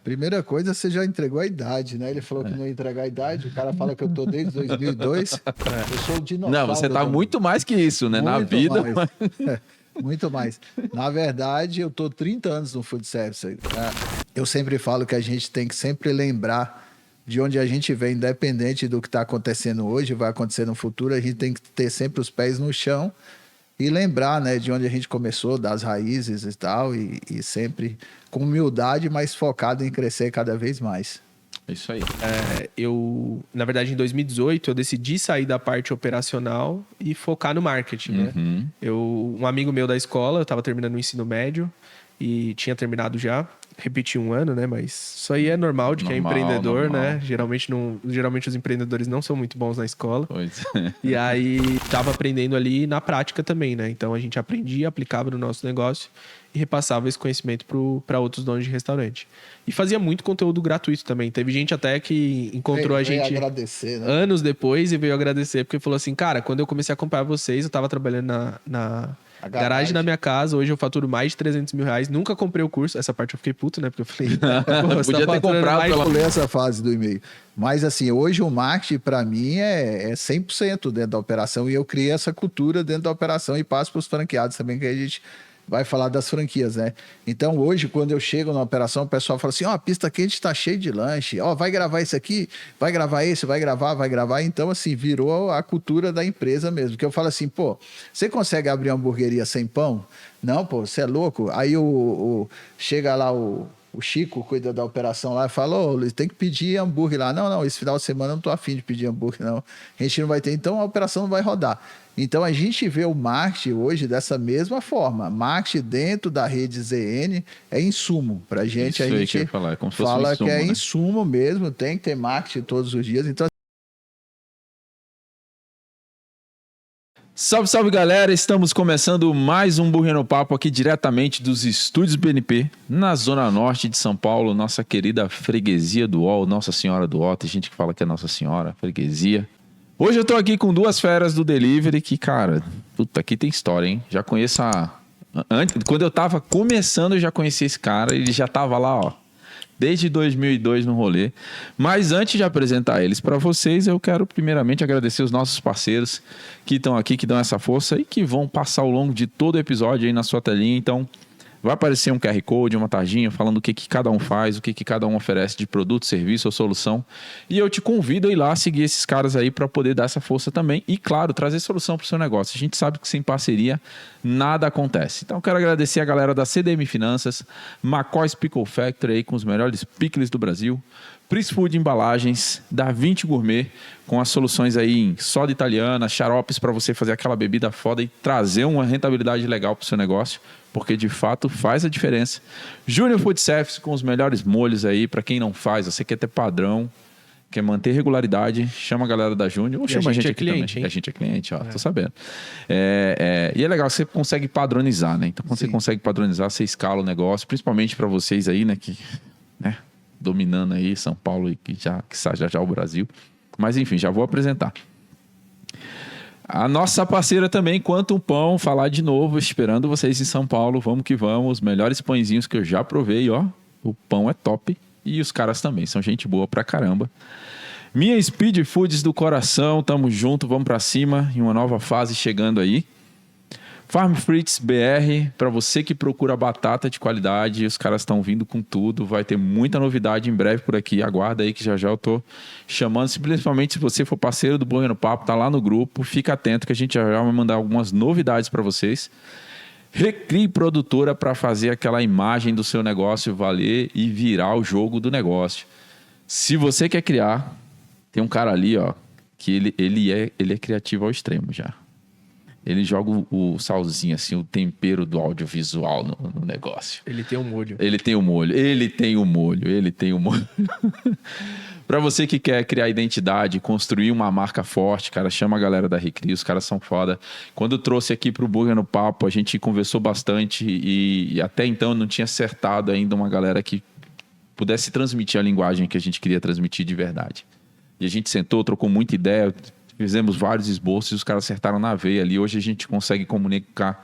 Primeira coisa, você já entregou a idade, né? Ele falou que não ia entregar a idade, o cara fala que eu tô desde 2002. Eu sou o dinossauro. Não, você tá muito mais que isso, né? Na vida. Mais. Muito mais. Na verdade, eu tô 30 anos no food service. Eu sempre falo que a gente tem que sempre lembrar de onde a gente vem, independente do que está acontecendo hoje, vai acontecer no futuro, a gente tem que ter sempre os pés no chão e lembrar, né, de onde a gente começou, das raízes e tal, e sempre com humildade, mas focado em crescer cada vez mais. Isso aí. Na verdade, em 2018, eu decidi sair da parte operacional e focar no marketing, né? Um amigo meu da escola, eu estava terminando o ensino médio e tinha terminado já. Repeti um ano, né? Mas isso aí é normal de quem é empreendedor, né? Geralmente os empreendedores não são muito bons na escola. Pois. E aí, tava aprendendo ali na prática também, né? Então, a gente aprendia, aplicava no nosso negócio e repassava esse conhecimento para outros donos de restaurante. E fazia muito conteúdo gratuito também. Teve gente até que encontrou a gente agradecer, né? anos depois e veio agradecer, porque falou assim, cara, quando eu comecei a acompanhar vocês, eu tava trabalhando na garagem da minha casa, hoje eu faturo mais de 300 mil reais. Nunca comprei o curso. Essa parte eu fiquei puto, né? Porque eu falei... Podia ter comprado pela... Eu pulei essa fase do e-mail. Mas assim, hoje o marketing para mim é 100% dentro da operação. E eu criei essa cultura dentro da operação e passo para os franqueados também, que a gente vai falar das franquias, né? Então hoje, quando eu chego na operação, o pessoal fala assim, a pista quente está cheia de lanche. Vai gravar isso aqui, vai gravar esse, vai gravar. Então assim, virou a cultura da empresa mesmo. Que eu falo assim, pô, você consegue abrir uma hamburgueria sem pão? Não, pô, você é louco? Aí chega lá o Chico, cuida da operação lá, e fala, tem que pedir hambúrguer lá. Não, esse final de semana eu não tô afim de pedir hambúrguer, não. A gente não vai ter, então a operação não vai rodar. Então a gente vê o marketing hoje dessa mesma forma. Marketing dentro da rede ZN é insumo. Pra gente, Isso a gente falar, como fala insumo, que é né? insumo mesmo, tem que ter marketing todos os dias. Então, Salve, salve, galera! Estamos começando mais um Burger no Papo aqui diretamente dos estúdios BNP, na zona norte de São Paulo, nossa querida freguesia do UOL, Nossa Senhora do UOL. Tem gente que fala que é Nossa Senhora, freguesia. Hoje eu tô aqui com duas feras do delivery que, cara, puta, aqui tem história, hein? Já conheço quando eu tava começando, eu já conheci esse cara, ele já tava lá, desde 2002 no rolê. Mas antes de apresentar eles para vocês, eu quero primeiramente agradecer os nossos parceiros que estão aqui, que dão essa força e que vão passar ao longo de todo o episódio aí na sua telinha. Então, vai aparecer um QR Code, uma tarjinha falando o que cada um faz, o que cada um oferece de produto, serviço ou solução. E eu te convido a ir lá seguir esses caras aí para poder dar essa força também. E, claro, trazer solução para o seu negócio. A gente sabe que sem parceria nada acontece. Então, eu quero agradecer a galera da CDM Finanças, McCoy's Pickle Factory aí com os melhores pickles do Brasil, Pris Food Embalagens, Da Vinci Gourmet, com as soluções aí em soda italiana, xaropes para você fazer aquela bebida foda e trazer uma rentabilidade legal para o seu negócio, porque de fato faz a diferença. Júnior Food Service com os melhores molhos aí, para quem não faz, você quer ter padrão, quer manter regularidade, chama a galera da Júnior ou chama a gente aqui cliente, também. A gente é cliente, tô sabendo. E é legal que você consegue padronizar, né? Então, quando você consegue padronizar, você escala o negócio, principalmente para vocês aí, né, que, né, dominando aí São Paulo e que já o Brasil. Mas enfim, já vou apresentar. A nossa parceira também, Quantum Pão, falar de novo, esperando vocês em São Paulo. Vamos que vamos, os melhores pãezinhos que eu já provei, o pão é top e os caras também, são gente boa pra caramba. Minha Speed Foods do coração, tamo junto, vamos pra cima, em uma nova fase chegando aí. Farm Frites BR, para você que procura batata de qualidade, os caras estão vindo com tudo, vai ter muita novidade em breve por aqui, aguarda aí que já eu tô chamando, principalmente se você for parceiro do Burger no Papo, tá lá no grupo, fica atento que a gente já vai mandar algumas novidades para vocês. Recrie Produtora para fazer aquela imagem do seu negócio valer e virar o jogo do negócio. Se você quer criar, tem um cara ali, que ele é criativo ao extremo já. Ele joga o salzinho, assim, o tempero do audiovisual no negócio. Ele tem um molho. Para você que quer criar identidade, construir uma marca forte, cara, chama a galera da Recri, os caras são foda. Quando eu trouxe aqui pro Burger no Papo, a gente conversou bastante e até então não tinha acertado ainda uma galera que pudesse transmitir a linguagem que a gente queria transmitir de verdade. E a gente sentou, trocou muita ideia, fizemos vários esboços e os caras acertaram na veia ali. Hoje a gente consegue comunicar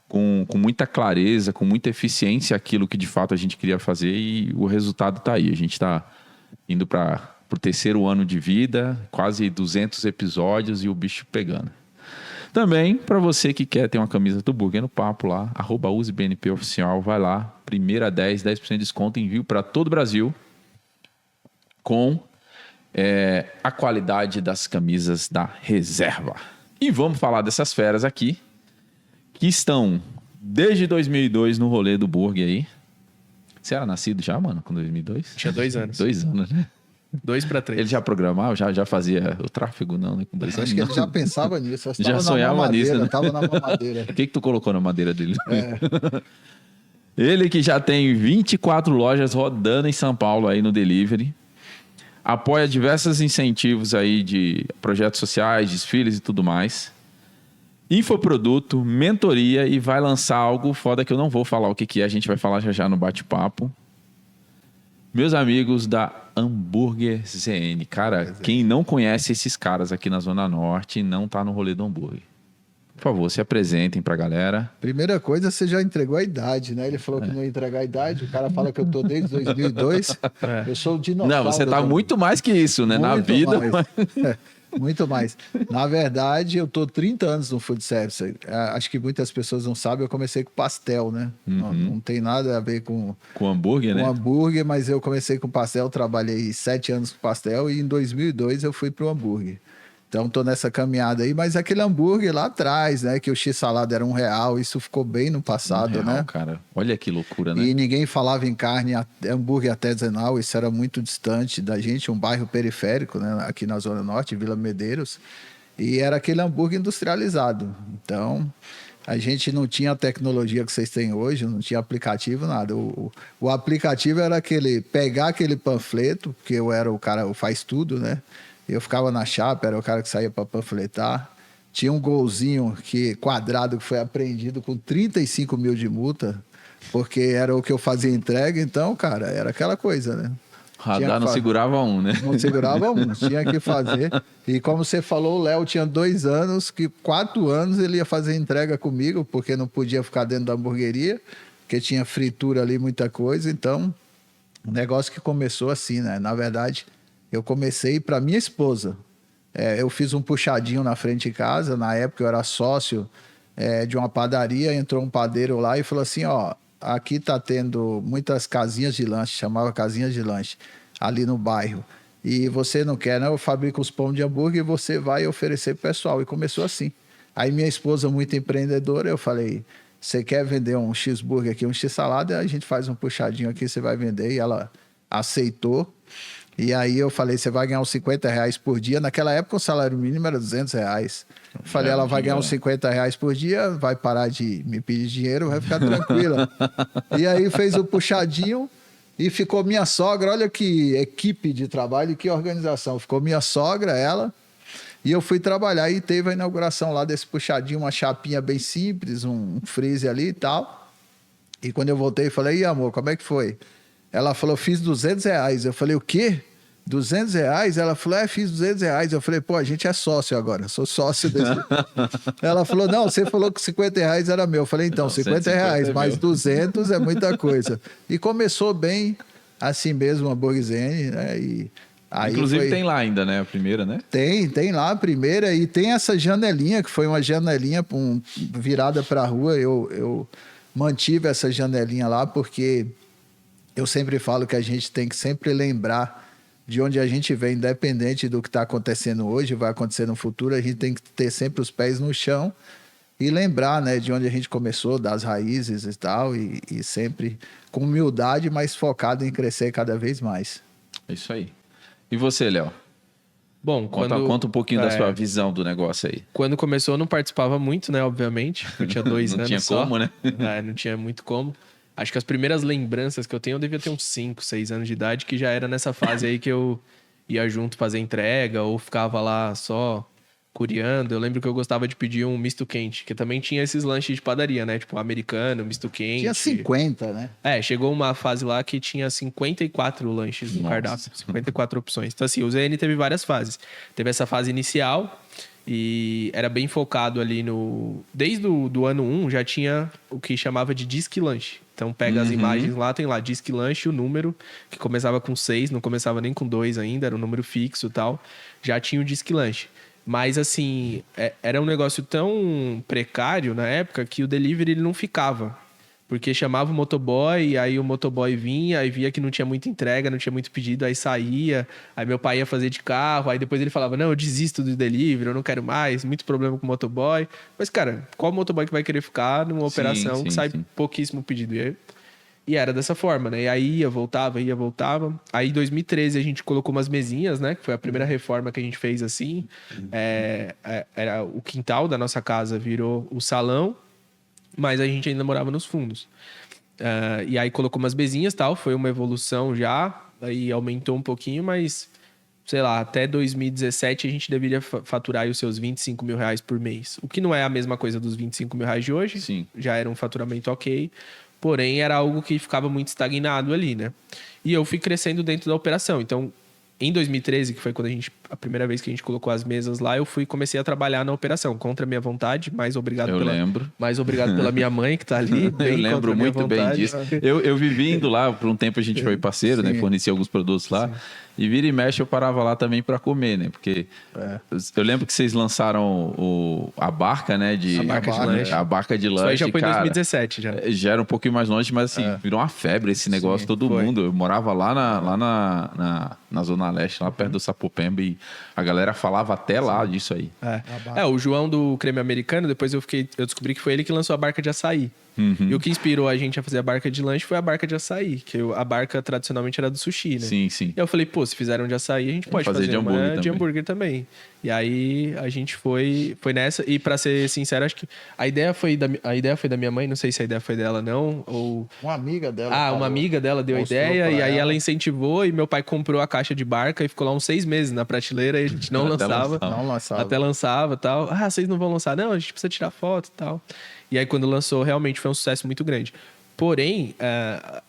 com muita clareza, com muita eficiência aquilo que de fato a gente queria fazer e o resultado está aí. A gente está indo para o 3º ano de vida, quase 200 episódios e o bicho pegando. Também, para você que quer ter uma camisa do Burger no Papo lá, @usebnpoficial, vai lá, primeira 10% de desconto, envio para todo o Brasil com a qualidade das camisas da reserva. E vamos falar dessas feras aqui, que estão desde 2002 no rolê do Burger aí. Você era nascido já, mano, com 2002? Tinha 2 anos. 2 anos, né? 2 para 3. Ele já programava, já fazia o tráfego, não, né? Com 2 anos. Acho que ele já pensava nisso. Já sonhava nisso, né? Tava na mamadeira. O que tu colocou na madeira dele? Ele que já tem 24 lojas rodando em São Paulo aí no delivery. Apoia diversos incentivos aí de projetos sociais, desfiles e tudo mais. Infoproduto, mentoria e vai lançar algo foda que eu não vou falar o que é. A gente vai falar já no bate-papo. Meus amigos da Hambúrguer ZN. Cara, quem não conhece esses caras aqui na Zona Norte não tá no rolê do hambúrguer. Por favor, se apresentem pra galera. Primeira coisa, você já entregou a idade, né? Ele falou que não ia entregar a idade. O cara fala que eu tô desde 2002. Eu sou o dinossauro. Não, você tá muito mais que isso, né? Na vida. Muito mais. Na verdade, eu tô 30 anos no food service. Acho que muitas pessoas não sabem, eu comecei com pastel, né? Não tem nada a ver com hambúrguer, né? Com hambúrguer, mas eu comecei com pastel, trabalhei 7 anos com pastel e em 2002 eu fui pro hambúrguer. Então, tô nessa caminhada aí, mas aquele hambúrguer lá atrás, né? Que o X-salada era R$1, isso ficou bem no passado, R$1, né? Cara, olha que loucura, né? E ninguém falava em carne, hambúrguer artesanal, isso era muito distante da gente, um bairro periférico, né? Aqui na Zona Norte, Vila Medeiros, e era aquele hambúrguer industrializado. Então, a gente não tinha a tecnologia que vocês têm hoje, não tinha aplicativo, nada. O aplicativo era pegar aquele panfleto, porque eu era o cara, o faz tudo, né? Eu ficava na chapa, era o cara que saía para panfletar. Tinha um golzinho quadrado que foi apreendido com 35 mil de porque era o que eu fazia entrega. Então, cara, era aquela coisa, né? Radar não segurava um, né? Não segurava um, tinha que fazer. E como você falou, o Léo tinha 2 anos, que 4 anos ele ia fazer entrega comigo, porque não podia ficar dentro da hamburgueria, porque tinha fritura ali, muita coisa. Então, o negócio que começou assim, né? Na verdade, eu comecei para minha esposa. Eu fiz um puxadinho na frente de casa. Na época eu era sócio de uma padaria. Entrou um padeiro lá e falou assim, ó, aqui tá tendo muitas casinhas de lanche, chamava casinhas de lanche, ali no bairro. E você não quer, né? Eu fabrico os pão de hambúrguer e você vai oferecer pro pessoal. E começou assim. Aí minha esposa, muito empreendedora, eu falei, você quer vender um X-burger aqui, um X-salada? A gente faz um puxadinho aqui, você vai vender. E ela aceitou. E aí eu falei, você vai ganhar uns R$50 por dia. Naquela época o salário mínimo era R$200. Falei, ela vai ganhar uns R$50 por dia, vai parar de me pedir dinheiro, vai ficar tranquila. E aí fez o puxadinho e ficou minha sogra. Olha que equipe de trabalho e que organização. Ficou minha sogra, ela, e eu fui trabalhar. E teve a inauguração lá desse puxadinho, uma chapinha bem simples, um freezer ali e tal. E quando eu voltei, falei, e amor, como é que foi? Ela falou, fiz R$200. Eu falei, o quê? R$200? Ela falou, fiz R$200. Eu falei, pô, a gente é sócio agora, sou sócio desse. Ela falou, não, você falou que R$50 era meu. Eu falei, então, R$50, mais 200 é muita coisa. E começou bem, assim mesmo, a Burguesene, né? E aí inclusive tem lá ainda, né? A primeira, né? Tem lá a primeira e tem essa janelinha, que foi uma janelinha virada para a rua. Eu mantive essa janelinha lá porque eu sempre falo que a gente tem que sempre lembrar de onde a gente vem, independente do que está acontecendo hoje, vai acontecer no futuro, a gente tem que ter sempre os pés no chão e lembrar, né, de onde a gente começou, das raízes e tal, e sempre com humildade, mas focado em crescer cada vez mais. É isso aí. E você, Léo? Bom, conta um pouquinho da sua visão do negócio aí. Quando começou, eu não participava muito, né, obviamente, eu tinha 2 anos Não tinha só. como, né? Não tinha muito como. Acho que as primeiras lembranças que eu tenho, eu devia ter uns 5, 6 anos de idade, que já era nessa fase aí que eu ia junto fazer entrega ou ficava lá só curiando. Eu lembro que eu gostava de pedir um misto quente, que também tinha esses lanches de padaria, né? Tipo, americano, misto quente. Tinha 50, né? Chegou uma fase lá que tinha 54 lanches no cardápio, 54 opções. Então, assim, o ZN teve várias fases. Teve essa fase inicial e era bem focado ali no... Desde o ano 1 já tinha o que chamava de Disque Lanche. Então, pega as imagens lá, tem lá Disque Lanche, o número, que começava com 6, não começava nem com 2 ainda, era um número fixo e tal. Já tinha o Disque Lanche. Mas, assim, era um negócio tão precário na época que o delivery ele não ficava. Porque chamava o motoboy, e aí o motoboy vinha, aí via que não tinha muita entrega, não tinha muito pedido, aí saía. Aí meu pai ia fazer de carro, aí depois ele falava, não, eu desisto do delivery, eu não quero mais, muito problema com o motoboy. Mas, cara, qual motoboy que vai querer ficar numa operação que sai pouquíssimo pedido? E era dessa forma, né? E aí ia, voltava. Aí em 2013 a gente colocou umas mesinhas, né? Que foi a primeira reforma que a gente fez assim. Era o quintal da nossa casa virou o salão, mas a gente ainda morava nos fundos. E aí colocou umas mesinhas e tal, foi uma evolução já, aí aumentou um pouquinho, mas, sei lá, até 2017 a gente deveria faturar aí os seus 25 mil reais por mês. O que não é a mesma coisa dos 25 mil reais de hoje, Sim. Já era um faturamento ok, porém era algo que ficava muito estagnado ali, né? E eu fui crescendo dentro da operação, então... Em 2013, que foi quando a primeira vez que a gente colocou as mesas lá, eu comecei a trabalhar na operação, contra a minha vontade, mais obrigado pela minha mãe que tá ali. Eu lembro muito bem disso. Eu vivi indo lá, por um tempo a gente foi parceiro, né? Fornecia alguns produtos lá. Sim. E vira e mexe eu parava lá também para comer, né? Porque eu lembro que vocês lançaram a barca, né? A barca de lanche. Isso aí já foi em 2017, já. Já era um pouquinho mais longe, mas assim, virou uma febre esse negócio, todo mundo. Eu morava lá na Zona Leste, lá perto do Sapopemba, e a galera falava até lá disso aí. O João do Creme Americano, depois eu descobri que foi ele que lançou a barca de açaí. E o que inspirou a gente a fazer a barca de lanche foi a barca de açaí, que a barca tradicionalmente era do sushi, né? Sim, sim. E eu falei, pô, se fizeram de açaí, a gente pode fazer de hambúrguer também. E aí a gente foi nessa, e pra ser sincero, acho que a ideia foi da minha mãe, não sei se a ideia foi dela não, ou... Uma amiga dela. Uma amiga dela deu a ideia, e aí ela incentivou, e meu pai comprou a caixa de barca e ficou lá uns 6 meses na prateleira, e a gente não lançava. Até lançava e tal. Vocês não vão lançar? Não, a gente precisa tirar foto e tal. E aí, quando lançou, realmente foi um sucesso muito grande. Porém,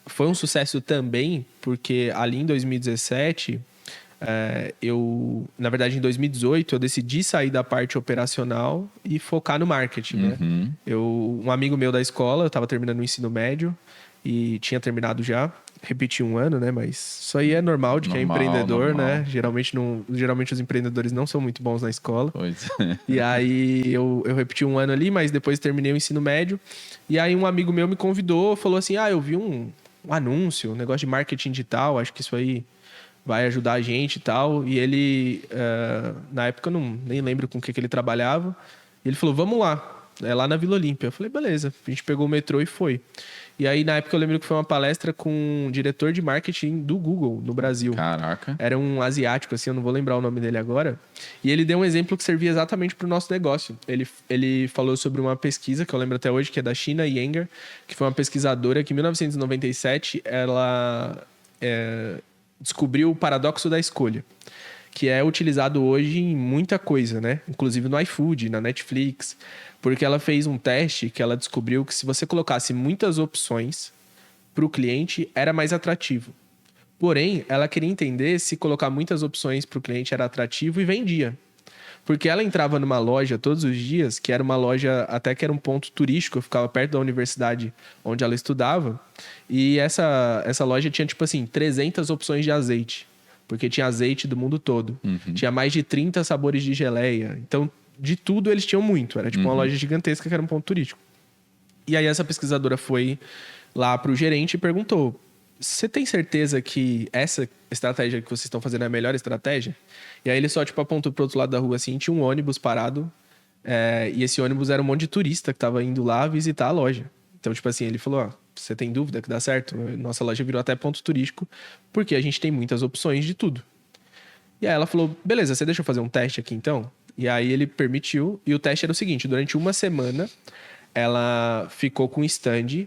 foi um sucesso também porque ali em 2017, na verdade, em 2018, eu decidi sair da parte operacional e focar no marketing, né? Um amigo meu da escola, eu estava terminando o ensino médio e tinha terminado já. Repeti um ano, né? Mas isso aí é normal de quem é empreendedor, né? Geralmente os empreendedores não são muito bons na escola. Pois. E aí eu repeti um ano ali, mas depois terminei o ensino médio. E aí um amigo meu me convidou, falou assim, eu vi um anúncio, um negócio de marketing digital, acho que isso aí vai ajudar a gente e tal. E ele, na época eu nem lembro com o que ele trabalhava. E ele falou, vamos lá, lá na Vila Olímpia. Eu falei, beleza. A gente pegou o metrô e foi. E aí, na época, eu lembro que foi uma palestra com um diretor de marketing do Google no Brasil. Caraca. Era um asiático, assim, eu não vou lembrar o nome dele agora. E ele deu um exemplo que servia exatamente para o nosso negócio. Ele falou sobre uma pesquisa, que eu lembro até hoje, que é da China Yenger, que foi uma pesquisadora que, em 1997, ela descobriu o paradoxo da escolha, que é utilizado hoje em muita coisa, né? Inclusive no iFood, na Netflix. Porque ela fez um teste que ela descobriu que se você colocasse muitas opções para o cliente, era mais atrativo. Porém, ela queria entender se colocar muitas opções para o cliente era atrativo e vendia. Porque ela entrava numa loja todos os dias, que era uma loja até que era um ponto turístico, ficava perto da universidade onde ela estudava. E essa loja tinha, tipo assim, 300 opções de azeite. Porque tinha azeite do mundo todo. Tinha mais de 30 sabores de geleia. Então, de tudo eles tinham muito. Era tipo uma loja gigantesca que era um ponto turístico. E aí essa pesquisadora foi lá pro gerente e perguntou, você tem certeza que essa estratégia que vocês estão fazendo é a melhor estratégia? E aí ele só tipo apontou pro outro lado da rua assim, tinha um ônibus parado. E esse ônibus era um monte de turista que tava indo lá visitar a loja. Então, tipo assim, ele falou, você tem dúvida que dá certo? Nossa loja virou até ponto turístico porque a gente tem muitas opções de tudo. E aí ela falou, beleza, você deixa eu fazer um teste aqui então? E aí ele permitiu, e o teste era o seguinte, durante uma semana, ela ficou com um stand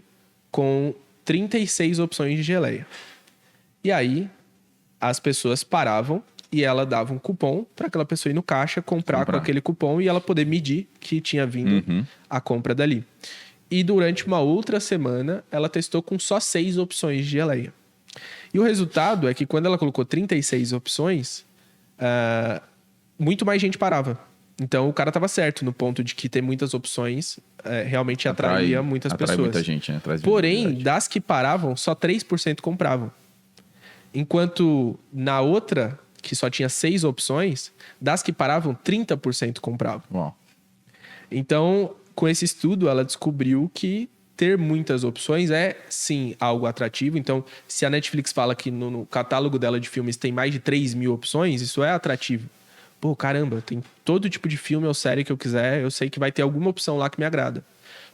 com 36 opções de geleia. E aí, as pessoas paravam e ela dava um cupom para aquela pessoa ir no caixa, comprar com aquele cupom e ela poder medir que tinha vindo a compra dali. E durante uma outra semana, ela testou com só 6 opções de geleia. E o resultado é que quando ela colocou 36 opções, muito mais gente parava. Então o cara estava certo no ponto de que ter muitas opções realmente atraía muitas pessoas. Atrai muita gente, né? Porém, das que paravam, só 3% compravam. Enquanto na outra, que só tinha 6 opções, das que paravam, 30% compravam. Uau. Então, com esse estudo, ela descobriu que ter muitas opções é, sim, algo atrativo. Então, se a Netflix fala que no catálogo dela de filmes tem mais de 3 mil opções, isso é atrativo. Pô, caramba, tem todo tipo de filme ou série que eu quiser, eu sei que vai ter alguma opção lá que me agrada.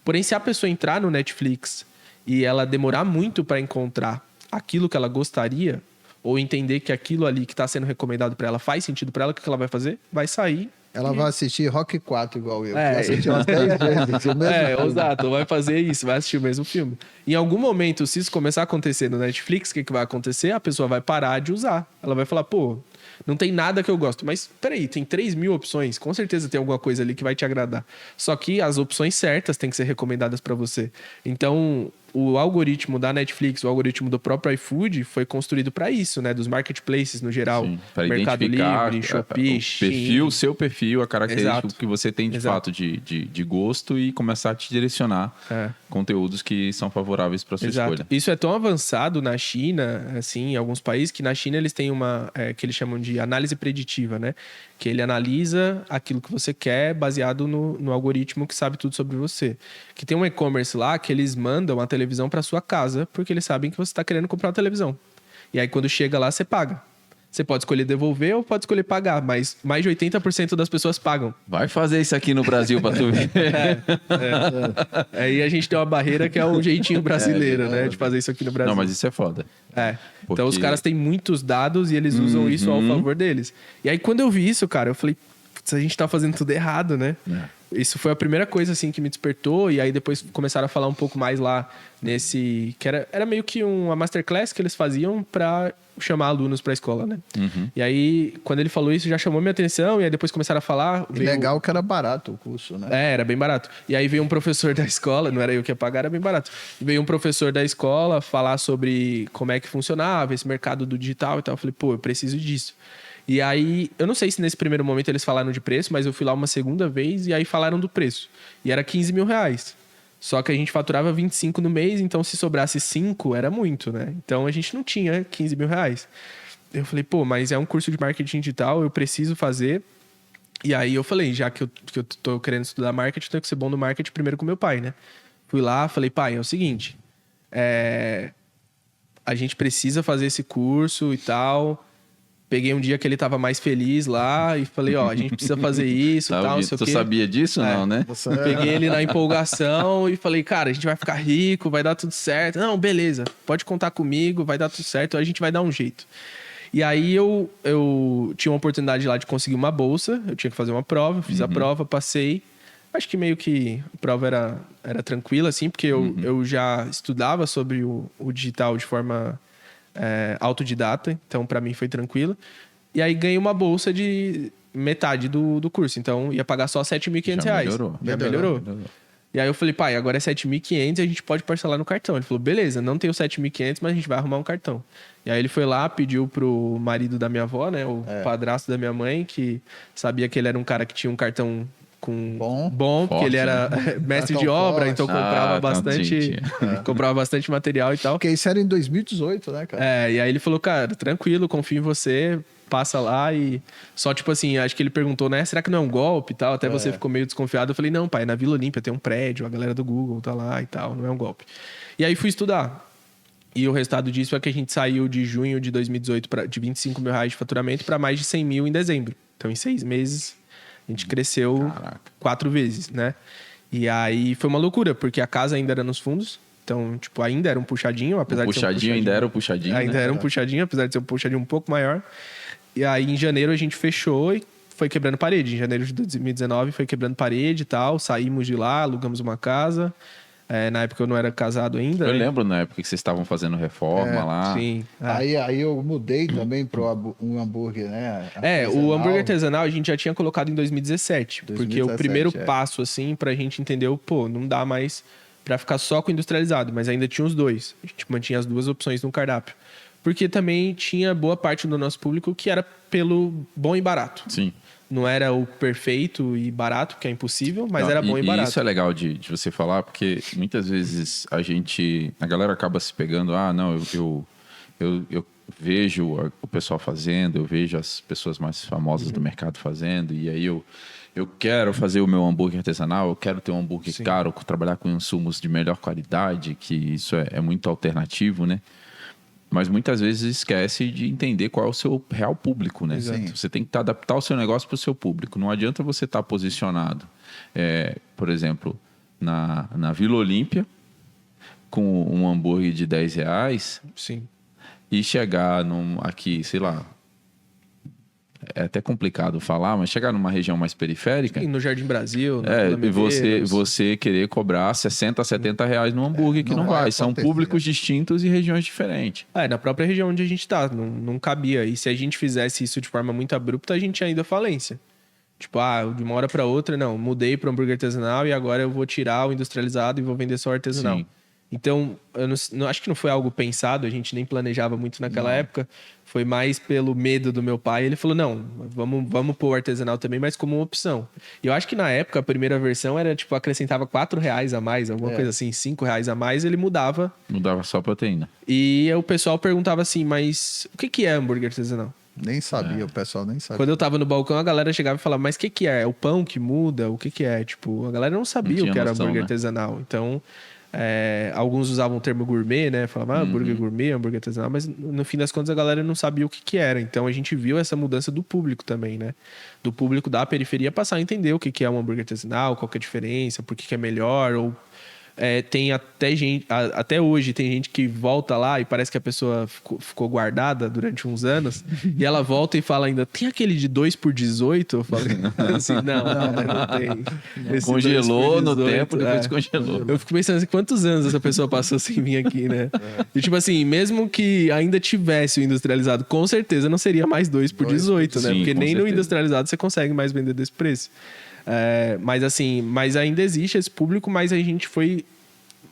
Porém, se a pessoa entrar no Netflix e ela demorar muito para encontrar aquilo que ela gostaria, ou entender que aquilo ali que está sendo recomendado para ela faz sentido para ela, o que ela vai fazer? Vai sair. Ela vai assistir Rock 4 igual eu. Vai assistir umas 10 vezes. Exato. Vai fazer isso, vai assistir o mesmo filme. Em algum momento, se isso começar a acontecer no Netflix, o que vai acontecer? A pessoa vai parar de usar. Ela vai falar, pô, não tem nada que eu gosto. Mas peraí, tem 3 mil opções. Com certeza tem alguma coisa ali que vai te agradar. Só que as opções certas têm que ser recomendadas para você. Então, o algoritmo da Netflix, o algoritmo do próprio iFood foi construído para isso, né? Dos marketplaces no geral. Para Mercado identificar Livre, Shopee, o seu perfil, a característica que você tem de Exato. fato de gosto e começar a te direcionar conteúdos que são favoráveis para sua escolha. Isso é tão avançado na China, assim, em alguns países, que na China eles têm uma que eles chamam de análise preditiva, né? Que ele analisa aquilo que você quer baseado no algoritmo que sabe tudo sobre você. Que tem um e-commerce lá que eles mandam a televisão para sua casa porque eles sabem que você está querendo comprar uma televisão. E aí quando chega lá, você paga. Você pode escolher devolver ou pode escolher pagar, mas mais de 80% das pessoas pagam. Vai fazer isso aqui no Brasil para tu ver. Aí a gente tem uma barreira que é um jeitinho brasileiro, né? De fazer isso aqui no Brasil. Não, mas isso é foda. Então os caras têm muitos dados e eles usam isso ao favor deles. E aí quando eu vi isso, cara, eu falei, putz, a gente tá fazendo tudo errado, né? Isso foi a primeira coisa, assim, que me despertou. E aí depois começaram a falar um pouco mais lá nesse... Que era meio que uma masterclass que eles faziam pra chamar alunos pra escola, né? E aí, quando ele falou isso, já chamou minha atenção. E aí depois começaram a falar... E legal que era barato o curso, né? Era bem barato. E aí veio um professor da escola, não era eu que ia pagar, era bem barato. Veio um professor da escola falar sobre como é que funcionava esse mercado do digital e tal. Eu falei, pô, eu preciso disso. E aí, eu não sei se nesse primeiro momento eles falaram de preço, mas eu fui lá uma segunda vez e aí falaram do preço. E era 15 mil reais. Só que a gente faturava 25 no mês, então se sobrasse 5, era muito, né? Então a gente não tinha 15 mil reais. Eu falei, pô, mas é um curso de marketing digital, eu preciso fazer. E aí eu falei, já que eu tô querendo estudar marketing, tenho que ser bom no marketing primeiro com meu pai, né? Fui lá, falei, pai, é o seguinte, a gente precisa fazer esse curso e tal. Peguei um dia que ele tava mais feliz lá e falei, ó, a gente precisa fazer isso e tal, não sei o quê. Tu sabia disso ou não, né? Peguei ele na empolgação e falei, cara, a gente vai ficar rico, vai dar tudo certo. Não, beleza, pode contar comigo, vai dar tudo certo, a gente vai dar um jeito. E aí eu tinha uma oportunidade lá de conseguir uma bolsa, eu tinha que fazer uma prova, fiz a prova, passei. Acho que meio que a prova era tranquila, assim, porque eu já estudava sobre o digital de forma... autodidata, então para mim foi tranquilo. E aí ganhei uma bolsa de metade do curso, então ia pagar só R$7.500. Já melhorou. E aí eu falei, pai, agora é 7.500 e a gente pode parcelar no cartão. Ele falou, beleza, não tenho 7.500, mas a gente vai arrumar um cartão. E aí ele foi lá, pediu pro marido da minha avó, né, o padrasto da minha mãe, que sabia que ele era um cara que tinha um cartão bom porque ele era mestre de obra, então comprava comprava bastante material e tal. Porque isso era em 2018, né, cara? E aí ele falou, cara, tranquilo, confio em você, passa lá e... Só, tipo assim, acho que ele perguntou, né, será que não é um golpe e tal? Até você ficou meio desconfiado. Eu falei, não, pai, na Vila Olímpia tem um prédio, a galera do Google tá lá e tal, não é um golpe. E aí fui estudar. E o resultado disso é que a gente saiu de junho de 2018 de 25 mil reais de faturamento para mais de 100 mil em dezembro. Então, em 6 meses... A gente cresceu 4 vezes, né? E aí foi uma loucura, porque a casa ainda era nos fundos. Então, tipo, ainda era um puxadinho, apesar de ser um puxadinho. Ainda era um puxadinho, ainda era um puxadinho, apesar de ser um puxadinho um pouco maior. E aí, em janeiro, a gente fechou e foi quebrando parede. Em janeiro de 2019, foi quebrando parede e tal. Saímos de lá, alugamos uma casa. Na época eu não era casado ainda. Eu lembro na época que vocês estavam fazendo reforma lá. Sim. Aí eu mudei também para um hambúrguer, né? O hambúrguer artesanal a gente já tinha colocado em 2017. Porque o primeiro passo, assim, pra gente entender, não dá mais pra ficar só com industrializado. Mas ainda tinha os dois. A gente mantinha as duas opções no cardápio. Porque também tinha boa parte do nosso público que era pelo bom e barato. Sim. Não era o perfeito e barato, que é impossível, mas era bom e barato. E isso é legal de você falar, porque muitas vezes a galera acaba se pegando, eu vejo o pessoal fazendo, eu vejo as pessoas mais famosas do mercado fazendo, e aí eu quero fazer o meu hambúrguer artesanal, eu quero ter um hambúrguer caro, trabalhar com insumos de melhor qualidade, que isso é muito alternativo, né? Mas muitas vezes esquece de entender qual é o seu real público, né? Você tem que adaptar o seu negócio para o seu público. Não adianta você estar posicionado, por exemplo, na Vila Olímpia, com um hambúrguer de R$10 e chegar aqui, sei lá, é até complicado falar, mas chegar numa região mais periférica... No Jardim Brasil... E você querer cobrar R$60, R$70 no hambúrguer, que não vai. São públicos distintos e regiões diferentes. Na própria região onde a gente tá, não cabia. E se a gente fizesse isso de forma muito abrupta, a gente ia ainda à falência. Tipo, de uma hora para outra, não, mudei para hambúrguer artesanal e agora eu vou tirar o industrializado e vou vender só o artesanal. Sim. Então, eu não acho que não foi algo pensado, a gente nem planejava muito naquela época. Foi mais pelo medo do meu pai. Ele falou, não, vamos pôr o artesanal também, mas como uma opção. E eu acho que na época, a primeira versão era, tipo, acrescentava R$4 a mais, alguma coisa assim, R$5 a mais, ele mudava. Mudava só a proteína. E o pessoal perguntava assim, mas o que é hambúrguer artesanal? Nem sabia, o pessoal nem sabia. Quando eu tava no balcão, a galera chegava e falava, mas o que é? É o pão que muda? O que é? Tipo, a galera não sabia o que era hambúrguer artesanal. Então... alguns usavam o termo gourmet, né? Falavam hambúrguer gourmet, hambúrguer artesanal, mas no fim das contas a galera não sabia o que era. Então a gente viu essa mudança do público também, né? Do público da periferia passar a entender o que é um hambúrguer artesanal, qual que é a diferença, por que é melhor, ou tem até gente, até hoje tem gente que volta lá e parece que a pessoa ficou guardada durante uns anos e ela volta e fala ainda, tem aquele de 2 por 18? Eu falei assim, não tem. Congelou no tempo, depois descongelou. Eu fico pensando assim, quantos anos essa pessoa passou sem vir aqui, né? E tipo assim, mesmo que ainda tivesse o industrializado, com certeza não seria mais 2 por 18, né? Porque nem no industrializado você consegue mais vender desse preço. Mas ainda existe esse público, mas a gente foi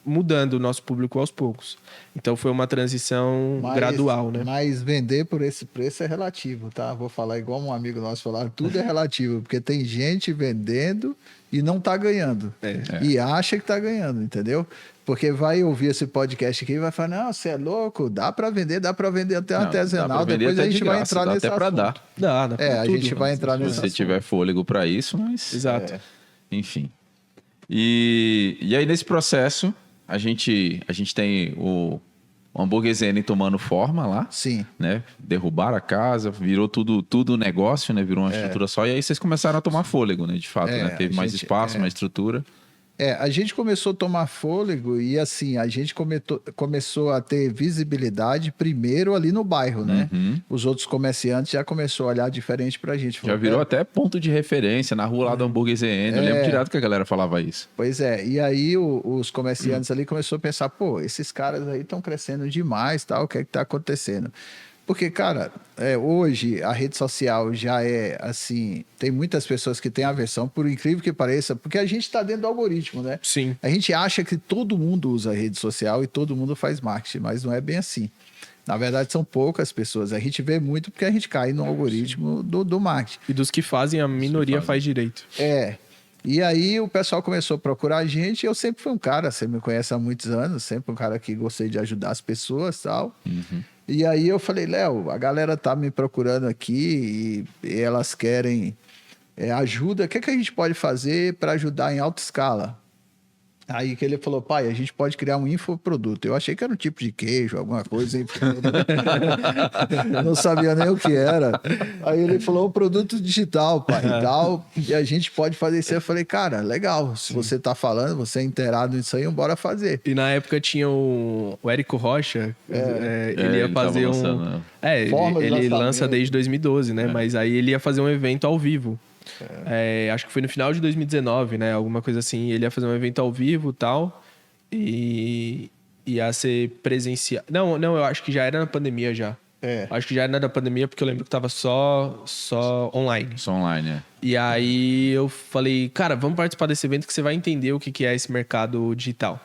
mudando o nosso público aos poucos. Então foi uma transição gradual, né? Mas vender por esse preço é relativo, tá? Vou falar igual um amigo nosso falar, tudo é relativo, porque tem gente vendendo e não tá ganhando. E acha que tá ganhando, entendeu? Porque vai ouvir esse podcast aqui e vai falar, não, você é louco, dá para vender até artesanal, depois a gente vai entrar nesse assunto. Dá a gente vai entrar nesse assunto. Se você tiver fôlego para isso, mas... Exato. Enfim. E aí, nesse processo, a gente tem o hambúrguer Zen tomando forma lá. Sim. Né? Derrubaram a casa, virou tudo negócio, né? Virou uma estrutura só. E aí vocês começaram a tomar fôlego, né? De fato, né? Teve mais espaço, mais estrutura. A gente começou a tomar fôlego e assim, a gente começou a ter visibilidade primeiro ali no bairro, né? Os outros comerciantes já começaram a olhar diferente pra gente. Já virou até ponto de referência na rua lá do hambúrguer ZN. Eu lembro direto que a galera falava isso. Pois é, e aí os comerciantes ali começaram a pensar, pô, esses caras aí estão crescendo demais, tal, o que é que tá acontecendo? Porque, cara, hoje a rede social já é assim, tem muitas pessoas que têm aversão, por incrível que pareça, porque a gente está dentro do algoritmo, né? Sim. A gente acha que todo mundo usa a rede social e todo mundo faz marketing, mas não é bem assim. Na verdade, são poucas pessoas. A gente vê muito porque a gente cai no algoritmo do marketing. E dos que fazem, a minoria faz direito. E aí o pessoal começou a procurar a gente. Eu sempre fui um cara, você me conhece há muitos anos, sempre um cara que gostei de ajudar as pessoas e tal. E aí eu falei, Léo, a galera tá me procurando aqui e elas querem ajuda. O que é que a gente pode fazer para ajudar em alta escala? Aí que ele falou, pai, a gente pode criar um infoproduto. Eu achei que era um tipo de queijo, alguma coisa. Eu não sabia nem o que era. Aí ele falou, um produto digital, pai, e tal. E a gente pode fazer isso. Eu falei, cara, legal. Se você tá falando, você é inteirado nisso aí, bora fazer. E na época tinha o Érico Rocha. Ele ia fazer um... Ele lança desde 2012, né? Mas aí ele ia fazer um evento ao vivo. Acho que foi no final de 2019, né? Alguma coisa assim. Ele ia fazer um evento ao vivo e tal. e ia ser presencial. Não, eu acho que já era na pandemia já. Acho que já era na pandemia porque eu lembro que tava só online. Só online, é. E aí eu falei, cara, vamos participar desse evento que você vai entender o que é esse mercado digital.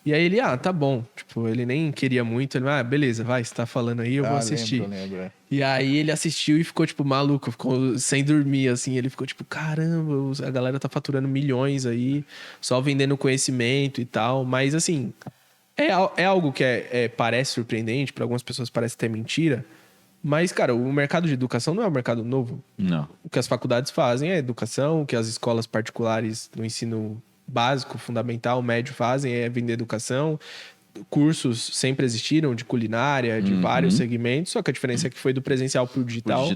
E aí ele, tá bom. Tipo, ele nem queria muito. Ele, beleza, vai, você tá falando aí, eu vou assistir. Lembro. E aí ele assistiu e ficou, tipo, maluco. Ficou sem dormir, assim. Ele ficou, tipo, caramba, a galera tá faturando milhões aí. Só vendendo conhecimento e tal. Mas, assim, é algo que parece surpreendente. Para algumas pessoas parece até mentira. Mas, cara, o mercado de educação não é um mercado novo. Não. O que as faculdades fazem é educação. O que as escolas particulares no ensino básico, fundamental, médio fazem é vender educação. Cursos sempre existiram de culinária, de vários segmentos, só que a diferença é que foi do presencial para o digital.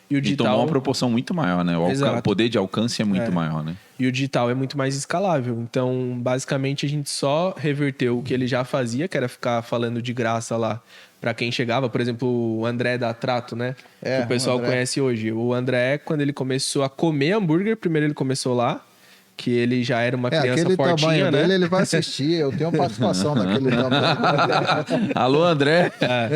E o digital tomou uma proporção muito maior, né? O poder de alcance é muito maior, né? E o digital é muito mais escalável. Então, basicamente, a gente só reverteu o que ele já fazia, que era ficar falando de graça lá para quem chegava. Por exemplo, o André da Trato, né? Que o pessoal conhece hoje. O André, quando ele começou a comer hambúrguer, primeiro ele começou lá, que ele já era uma criança aquele fortinha, tamanho né? dele, ele vai assistir. Eu tenho participação naquele tamanho. Alô, André.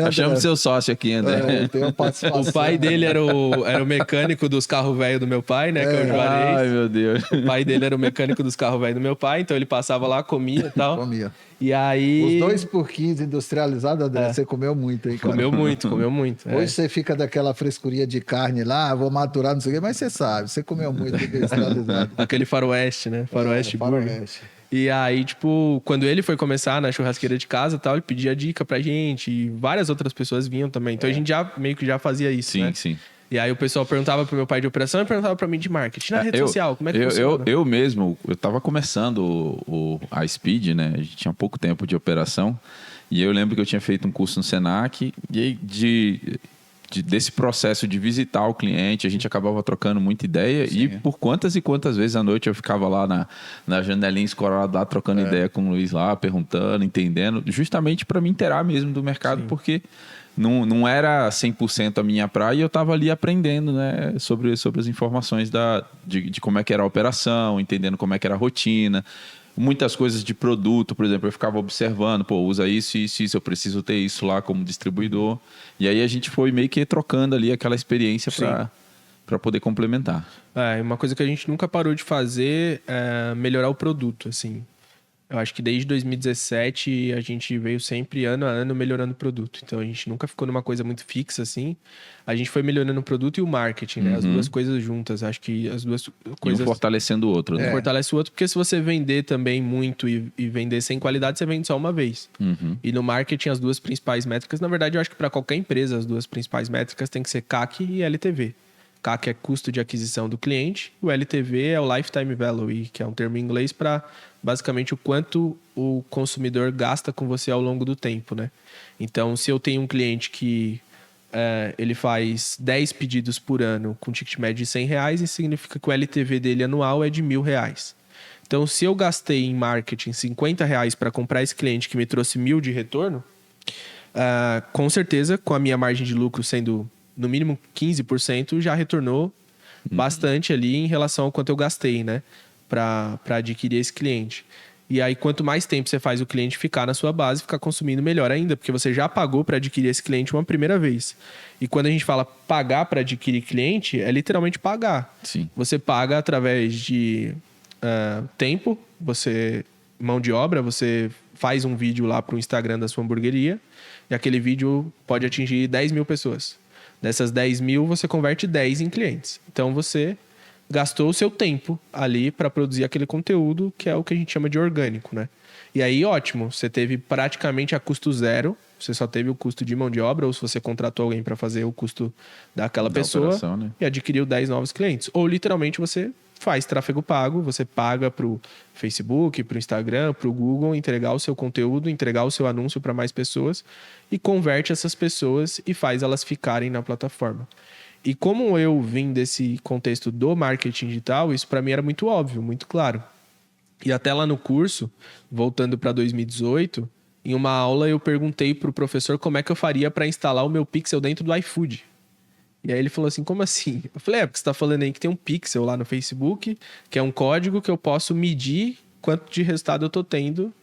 Achamos seu sócio aqui, André. Eu tenho participação. O pai dele era o mecânico dos carros velhos do meu pai, né? Que é o Juarez. Ai, meu Deus. O pai dele era o mecânico dos carros velhos do meu pai, então ele passava lá, comia e tal. Comia. E aí... Os 2 por 15 industrializados, André, você comeu muito, hein, cara? Comeu muito. Hoje você fica daquela frescurinha de carne lá, vou maturar, não sei o quê, mas você sabe, você comeu muito industrializado. Aquele faroeste, né? Faroeste burger. E aí, tipo, quando ele foi começar na churrasqueira de casa e tal, ele pedia dica pra gente e várias outras pessoas vinham também. Então a gente já meio que já fazia isso, né? Sim. E aí o pessoal perguntava pro meu pai de operação e perguntava pra mim de marketing. Na rede social, como é que funciona? Eu mesmo, eu tava começando a Speed, né? A gente tinha pouco tempo de operação. E eu lembro que eu tinha feito um curso no Senac e aí desse processo de visitar o cliente, a gente acabava trocando muita ideia. Sim. E por quantas e quantas vezes à noite eu ficava lá na janelinha escorada lá, trocando ideia com o Luiz lá, perguntando, entendendo, justamente para me inteirar mesmo do mercado, porque não era 100% a minha praia e eu estava ali aprendendo, né, sobre as informações de como é que era a operação, entendendo como é que era a rotina. Muitas coisas de produto, por exemplo, eu ficava observando, usa isso, eu preciso ter isso lá como distribuidor. E aí a gente foi meio que trocando ali aquela experiência para poder complementar. Uma coisa que a gente nunca parou de fazer é melhorar o produto, assim. Eu acho que desde 2017 a gente veio sempre ano a ano melhorando o produto. Então a gente nunca ficou numa coisa muito fixa assim. A gente foi melhorando o produto e o marketing, né? As duas coisas juntas. Acho que as duas coisas... E um fortalecendo o outro, né? Fortalece o outro, porque se você vender também muito e vender sem qualidade, você vende só uma vez. E no marketing as duas principais métricas, na verdade eu acho que para qualquer empresa as duas principais métricas tem que ser CAC e LTV. CAC é custo de aquisição do cliente, o LTV é o Lifetime Value, que é um termo em inglês para basicamente o quanto o consumidor gasta com você ao longo do tempo, né? Então, se eu tenho um cliente que ele faz 10 pedidos por ano com ticket médio de R$100, isso significa que o LTV dele anual é de R$1.000. Então, se eu gastei em marketing R$50 para comprar esse cliente que me trouxe 1.000 de retorno, com certeza, com a minha margem de lucro sendo no mínimo 15%, já retornou bastante ali em relação ao quanto eu gastei, né? Para adquirir esse cliente. E aí, quanto mais tempo você faz o cliente ficar na sua base, ficar consumindo, melhor ainda, porque você já pagou para adquirir esse cliente uma primeira vez. E quando a gente fala pagar para adquirir cliente, é literalmente pagar. Sim. Você paga através de tempo, mão de obra, você faz um vídeo lá para o Instagram da sua hamburgueria e aquele vídeo pode atingir 10 mil pessoas. Dessas 10 mil, você converte 10 em clientes. Então, você gastou o seu tempo ali para produzir aquele conteúdo, que é o que a gente chama de orgânico, né? E aí, ótimo, você teve praticamente a custo zero, você só teve o custo de mão de obra, ou se você contratou alguém para fazer o custo daquela pessoa, operação, né? E adquiriu 10 novos clientes. Ou, literalmente, você faz tráfego pago, você paga para o Facebook, para o Instagram, para o Google, entregar o seu conteúdo, entregar o seu anúncio para mais pessoas e converte essas pessoas e faz elas ficarem na plataforma. E como eu vim desse contexto do marketing digital, isso para mim era muito óbvio, muito claro. E até lá no curso, voltando para 2018, em uma aula eu perguntei para o professor como é que eu faria para instalar o meu Pixel dentro do iFood. E aí ele falou assim, como assim? Eu falei, porque você tá falando aí que tem um pixel lá no Facebook, que é um código que eu posso medir quanto de resultado eu tô tendo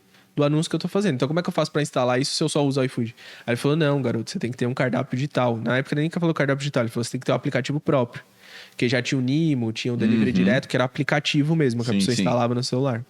do anúncio que eu tô fazendo. Então, como é que eu faço para instalar isso se eu só uso o iFood? Aí ele falou, não, garoto, você tem que ter um cardápio digital. Na época ele nem falou cardápio digital, ele falou, você tem que ter um aplicativo próprio. Porque já tinha o Nimo, tinha o Delivery Direto, que era aplicativo mesmo, que a pessoa instalava no celular.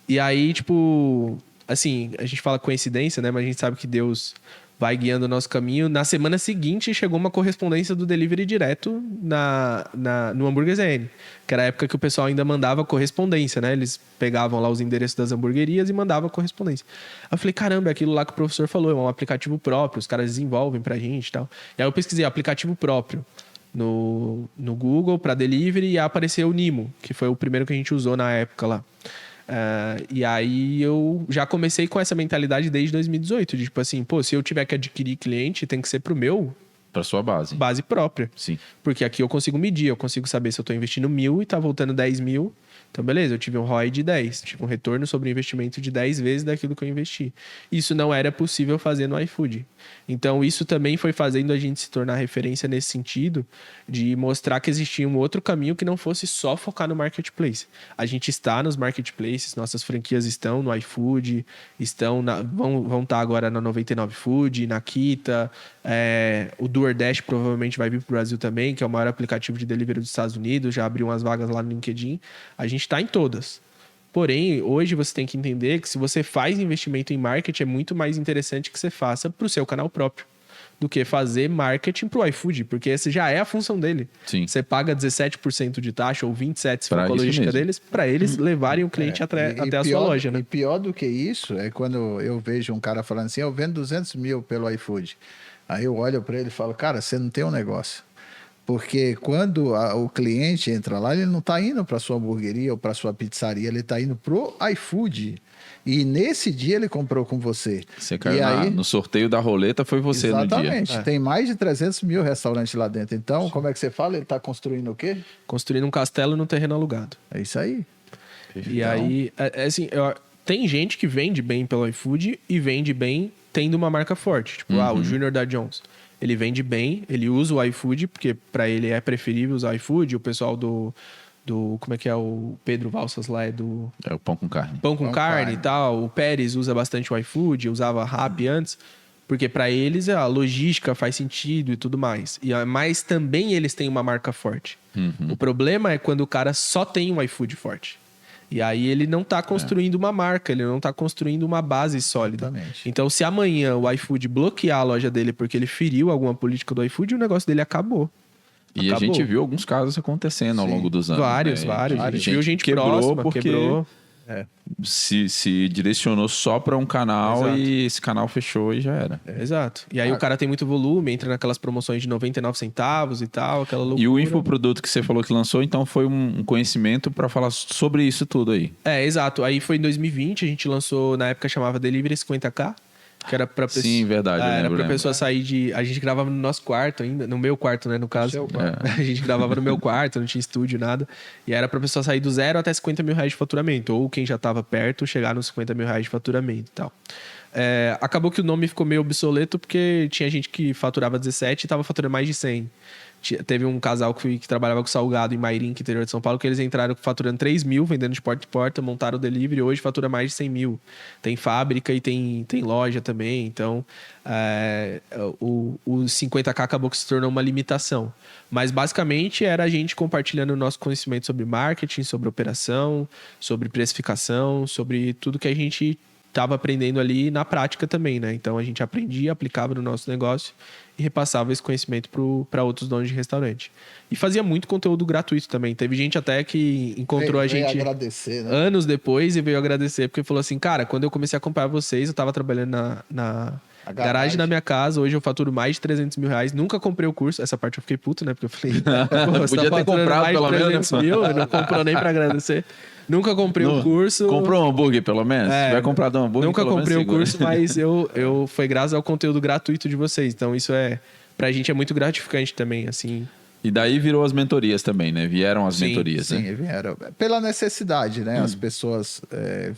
E aí, tipo, assim, a gente fala coincidência, né? Mas a gente sabe que Deus vai guiando o nosso caminho. Na semana seguinte, chegou uma correspondência do Delivery Direto no Hambúrguer ZN. Que era a época que o pessoal ainda mandava correspondência, né? Eles pegavam lá os endereços das hamburguerias e mandavam correspondência. Aí eu falei, caramba, é aquilo lá que o professor falou, é um aplicativo próprio, os caras desenvolvem pra gente e tal. E aí eu pesquisei aplicativo próprio no Google para delivery e apareceu o Nimo, que foi o primeiro que a gente usou na época lá. E aí eu já comecei com essa mentalidade desde 2018, de tipo assim, pô, se eu tiver que adquirir cliente, tem que ser pro meu... Pra sua base. Base própria. Sim. Porque aqui eu consigo medir, eu consigo saber se eu tô investindo 1.000 e tá voltando 10.000. Então, beleza, eu tive um ROI de 10. Tive um retorno sobre o investimento de 10 vezes daquilo que eu investi. Isso não era possível fazer no iFood. Então, isso também foi fazendo a gente se tornar referência nesse sentido de mostrar que existia um outro caminho que não fosse só focar no marketplace. A gente está nos marketplaces, nossas franquias estão no iFood, vão estar agora na 99 Food, na Kita, o DoorDash provavelmente vai vir para o Brasil também, que é o maior aplicativo de delivery dos Estados Unidos, já abriu umas vagas lá no LinkedIn. A gente está em todas. Porém, hoje você tem que entender que se você faz investimento em marketing, é muito mais interessante que você faça para o seu canal próprio do que fazer marketing para o iFood, porque essa já é a função dele. Sim. Você paga 17% de taxa ou 27% se for Pra a logística deles, para eles levarem o cliente até a sua loja. Né? E pior do que isso é quando eu vejo um cara falando assim, eu vendo 200 mil pelo iFood. Aí eu olho para ele e falo, cara, você não tem um negócio. Porque quando o cliente entra lá, ele não está indo para sua hamburgueria ou para sua pizzaria, ele está indo pro iFood. E nesse dia ele comprou com você. Você caiu no sorteio da roleta, foi você no dia. Exatamente. Tem mais de 300 mil restaurantes lá dentro. Então, como é que você fala? Ele está construindo o quê? Construindo um castelo no terreno alugado. É isso aí. E aí, assim, tem gente que vende bem pelo iFood e vende bem tendo uma marca forte. Tipo, o Júnior da Jones. Ele vende bem, ele usa o iFood, porque para ele é preferível usar o iFood. O pessoal do como é que é o Pedro Valsas lá? É o Pão com Carne. Pão com carne e tal. O Pérez usa bastante o iFood, usava Rappi antes. Porque para eles a logística faz sentido e tudo mais. Mas também eles têm uma marca forte. O problema é quando o cara só tem um iFood forte. E aí ele não está construindo uma marca, ele não está construindo uma base sólida. Exatamente. Então, se amanhã o iFood bloquear a loja dele porque ele feriu alguma política do iFood, o negócio dele acabou. E a gente viu alguns casos acontecendo ao longo dos anos. Vários. A gente viu gente próxima, quebrou. Se direcionou só para um canal. Exato. E esse canal fechou e já era. Exato. E aí o cara tem muito volume, entra naquelas promoções de 99 centavos e tal, aquela loucura. E o infoproduto que você falou que lançou, então foi um conhecimento para falar sobre isso tudo aí. Exato. Aí foi em 2020, a gente lançou, na época chamava Delivery 50K. Que era pra pessoa... Sim, verdade. Era pra pessoa sair de... A gente gravava no nosso quarto ainda, no meu quarto, né, no caso. A gente gravava no meu quarto, não tinha estúdio, nada. E era pra pessoa sair do 0 até 50 mil reais de faturamento. Ou quem já tava perto, chegar nos 50 mil reais de faturamento e tal. Acabou que o nome ficou meio obsoleto, porque tinha gente que faturava 17 e tava faturando mais de 100. Teve um casal que trabalhava com salgado em Mairink, interior de São Paulo, que eles entraram faturando 3 mil, vendendo de porta em porta, montaram o delivery, hoje fatura mais de 100 mil. Tem fábrica e tem loja também, então o 50K acabou que se tornou uma limitação. Mas basicamente era a gente compartilhando o nosso conhecimento sobre marketing, sobre operação, sobre precificação, sobre tudo que a gente estava aprendendo ali na prática também, né? Então a gente aprendia, aplicava no nosso negócio e repassava esse conhecimento para outros donos de restaurante. E fazia muito conteúdo gratuito também. Teve gente até que encontrou a gente agradecer, né? Anos depois e veio agradecer, porque falou assim, cara, quando eu comecei a acompanhar vocês, eu estava trabalhando na garagem da minha casa, hoje eu faturo mais de 300 mil reais, nunca comprei o curso, essa parte eu fiquei puto, né? Porque eu falei, podia ter comprado mais pelo de 300 menos. mil, eu não comprou nem para agradecer. Nunca comprei o curso. Comprou um hambúrguer, pelo menos? Vai comprar um hambúrguer, nunca comprei o curso, mas foi graças ao conteúdo gratuito de vocês. Então, isso pra gente é muito gratificante também, assim. E daí virou as mentorias também, né? Vieram as mentorias, né? Sim, vieram. Pela necessidade, né? As pessoas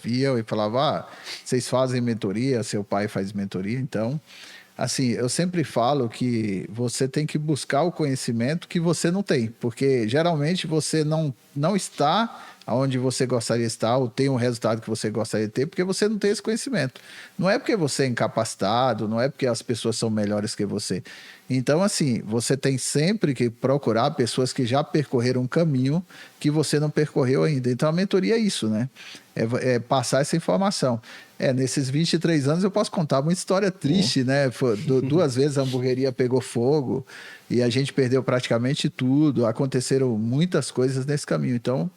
viam e falavam, vocês fazem mentoria, seu pai faz mentoria, então... Assim, eu sempre falo que você tem que buscar o conhecimento que você não tem, porque geralmente você não está aonde você gostaria de estar ou tem um resultado que você gostaria de ter, porque você não tem esse conhecimento. Não é porque você é incapacitado, não é porque as pessoas são melhores que você. Então, assim, você tem sempre que procurar pessoas que já percorreram um caminho que você não percorreu ainda. Então, a mentoria é isso, né? É passar essa informação. Nesses 23 anos eu posso contar uma história triste, né? Duas vezes a hamburgueria pegou fogo e a gente perdeu praticamente tudo. Aconteceram muitas coisas nesse caminho. Então,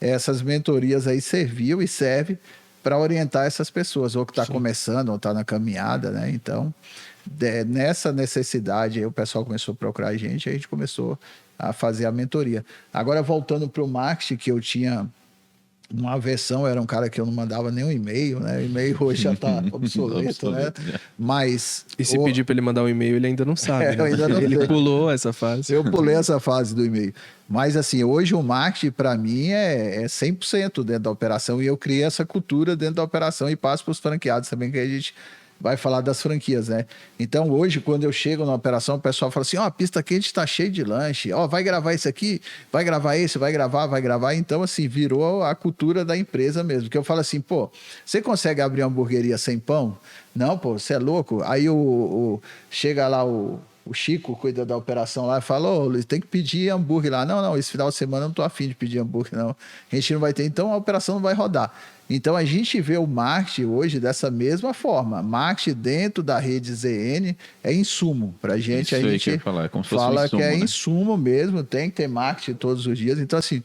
essas mentorias aí serviu e serve para orientar essas pessoas, ou que está começando, ou está na caminhada, né? Então, nessa necessidade, aí o pessoal começou a procurar a gente começou a fazer a mentoria. Agora, voltando para o marketing, que eu tinha uma aversão, era um cara que eu não mandava nenhum e-mail, né? O e-mail hoje já está obsoleto, né? Mas... E se pedir para ele mandar um e-mail, ele ainda não sabe, né? Ainda não ele pulou essa fase. Eu pulei essa fase do e-mail. Mas, assim, hoje o marketing, para mim, é 100% dentro da operação, e eu criei essa cultura dentro da operação e passo para os franqueados também, que a gente vai falar das franquias, né? Então, hoje, quando eu chego na operação, o pessoal fala assim, a pista quente está cheia de lanche, vai gravar esse aqui, vai gravar esse, vai gravar. Então, assim, virou a cultura da empresa mesmo, que eu falo assim, você consegue abrir uma hamburgueria sem pão? Não, você é louco? Aí chega lá o Chico, cuida da operação lá, e fala, Luiz, tem que pedir hambúrguer lá. Não, esse final de semana eu não tô afim de pedir hambúrguer, não. A gente não vai ter, então a operação não vai rodar. Então, a gente vê o marketing hoje dessa mesma forma. Marketing dentro da rede ZN é insumo. Para a gente, a gente falar, como se fala fosse um insumo, que é né? insumo mesmo, tem que ter marketing todos os dias. Então, assim,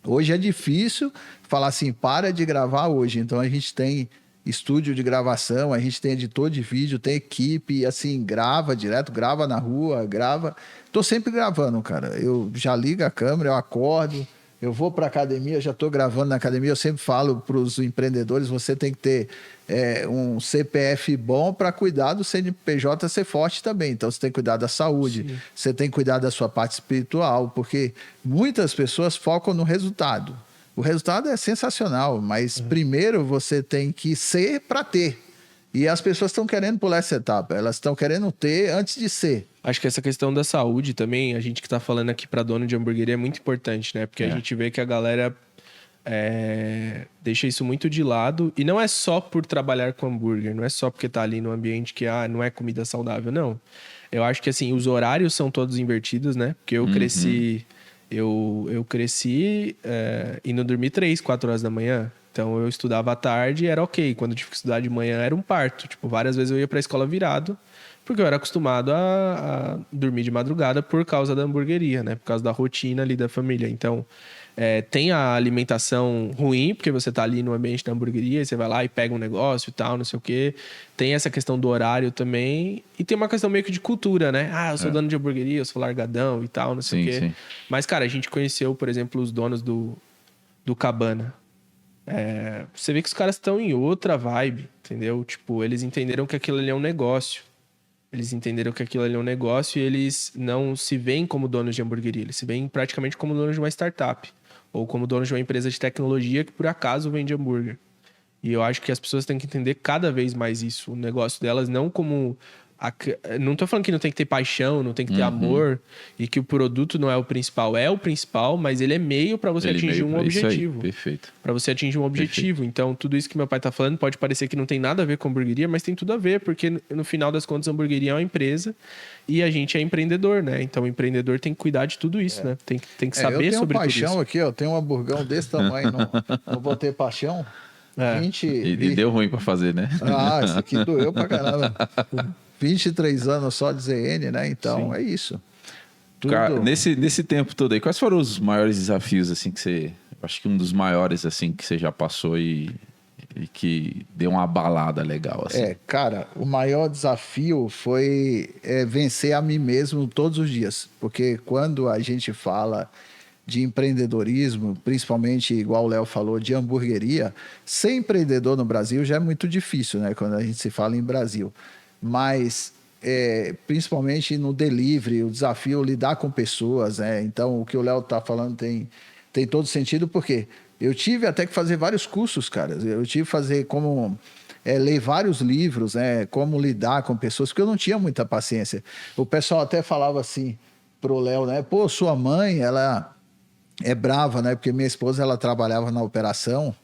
hoje é difícil falar assim, para de gravar hoje. Então, a gente tem estúdio de gravação, a gente tem editor de vídeo, tem equipe, assim, grava direto, grava na rua, grava. Tô sempre gravando, cara. Eu já ligo a câmera, eu acordo, eu vou para academia, já estou gravando na academia. Eu sempre falo para os empreendedores, você tem que ter um CPF bom para cuidar do CNPJ ser forte também. Então, você tem que cuidar da saúde, sim, você tem que cuidar da sua parte espiritual, porque muitas pessoas focam no resultado. O resultado é sensacional, mas primeiro você tem que ser para ter. E as pessoas estão querendo pular essa etapa, elas estão querendo ter antes de ser. Acho que essa questão da saúde também, a gente que está falando aqui para dono de hamburgueria é muito importante, né? Porque a gente vê que a galera deixa isso muito de lado. E não é só por trabalhar com hambúrguer, não é só porque tá ali no ambiente que não é comida saudável, não. Eu acho que assim, os horários são todos invertidos, né? Porque eu cresci... Eu cresci indo dormir 3, 4 horas da manhã. Então, eu estudava à tarde e era ok. Quando eu tive que estudar de manhã, era um parto. Tipo, várias vezes eu ia pra escola virado, porque eu era acostumado a dormir de madrugada por causa da hamburgueria, né? Por causa da rotina ali da família. Então, tem a alimentação ruim, porque você tá ali no ambiente da hamburgueria, e você vai lá e pega um negócio e tal, não sei o quê. Tem essa questão do horário também. E tem uma questão meio que de cultura, né? Eu sou dono de hamburgueria, eu sou largadão e tal, não sei o quê. Sim. Mas, cara, a gente conheceu, por exemplo, os donos do Cabana. Você vê que os caras estão em outra vibe, entendeu? Tipo, eles entenderam que aquilo ali é um negócio. Eles entenderam que aquilo ali é um negócio e eles não se veem como donos de hamburgueria. Eles se veem praticamente como donos de uma startup. Ou como donos de uma empresa de tecnologia que por acaso vende hambúrguer. E eu acho que as pessoas têm que entender cada vez mais isso. O negócio delas não como... Não tô falando que não tem que ter paixão, não tem que ter amor, e que o produto não é o principal. É o principal, mas ele é meio para você atingir um objetivo. Perfeito. Para você atingir um objetivo. Perfeito. Então, tudo isso que meu pai tá falando pode parecer que não tem nada a ver com hamburgueria, mas tem tudo a ver, porque no final das contas a hamburgueria é uma empresa e a gente é empreendedor, né? Então, o empreendedor tem que cuidar de tudo isso, né? Tem que saber sobre tudo isso. Eu tenho paixão aqui, ó. Tenho um hamburgão desse tamanho, não vou ter paixão. E deu ruim para fazer, né? Isso aqui doeu pra caramba. 23 anos só de ZN, né? Então, sim, é isso. Tudo... Cara, nesse tempo todo aí, quais foram os maiores desafios, assim, que você... Acho que um dos maiores, assim, que você já passou e que deu uma balada legal, assim. Cara, o maior desafio foi vencer a mim mesmo todos os dias. Porque quando a gente fala de empreendedorismo, principalmente, igual o Léo falou, de hamburgueria, ser empreendedor no Brasil já é muito difícil, né? Quando a gente se fala em Brasil. Mas, principalmente no delivery, o desafio é lidar com pessoas, né? Então, o que o Léo está falando tem todo sentido, porque eu tive até que fazer vários cursos, cara. Eu tive que fazer ler vários livros, né? Como lidar com pessoas, porque eu não tinha muita paciência. O pessoal até falava assim pro Léo, né? Pô, sua mãe, ela é brava, né? Porque minha esposa, ela trabalhava na operação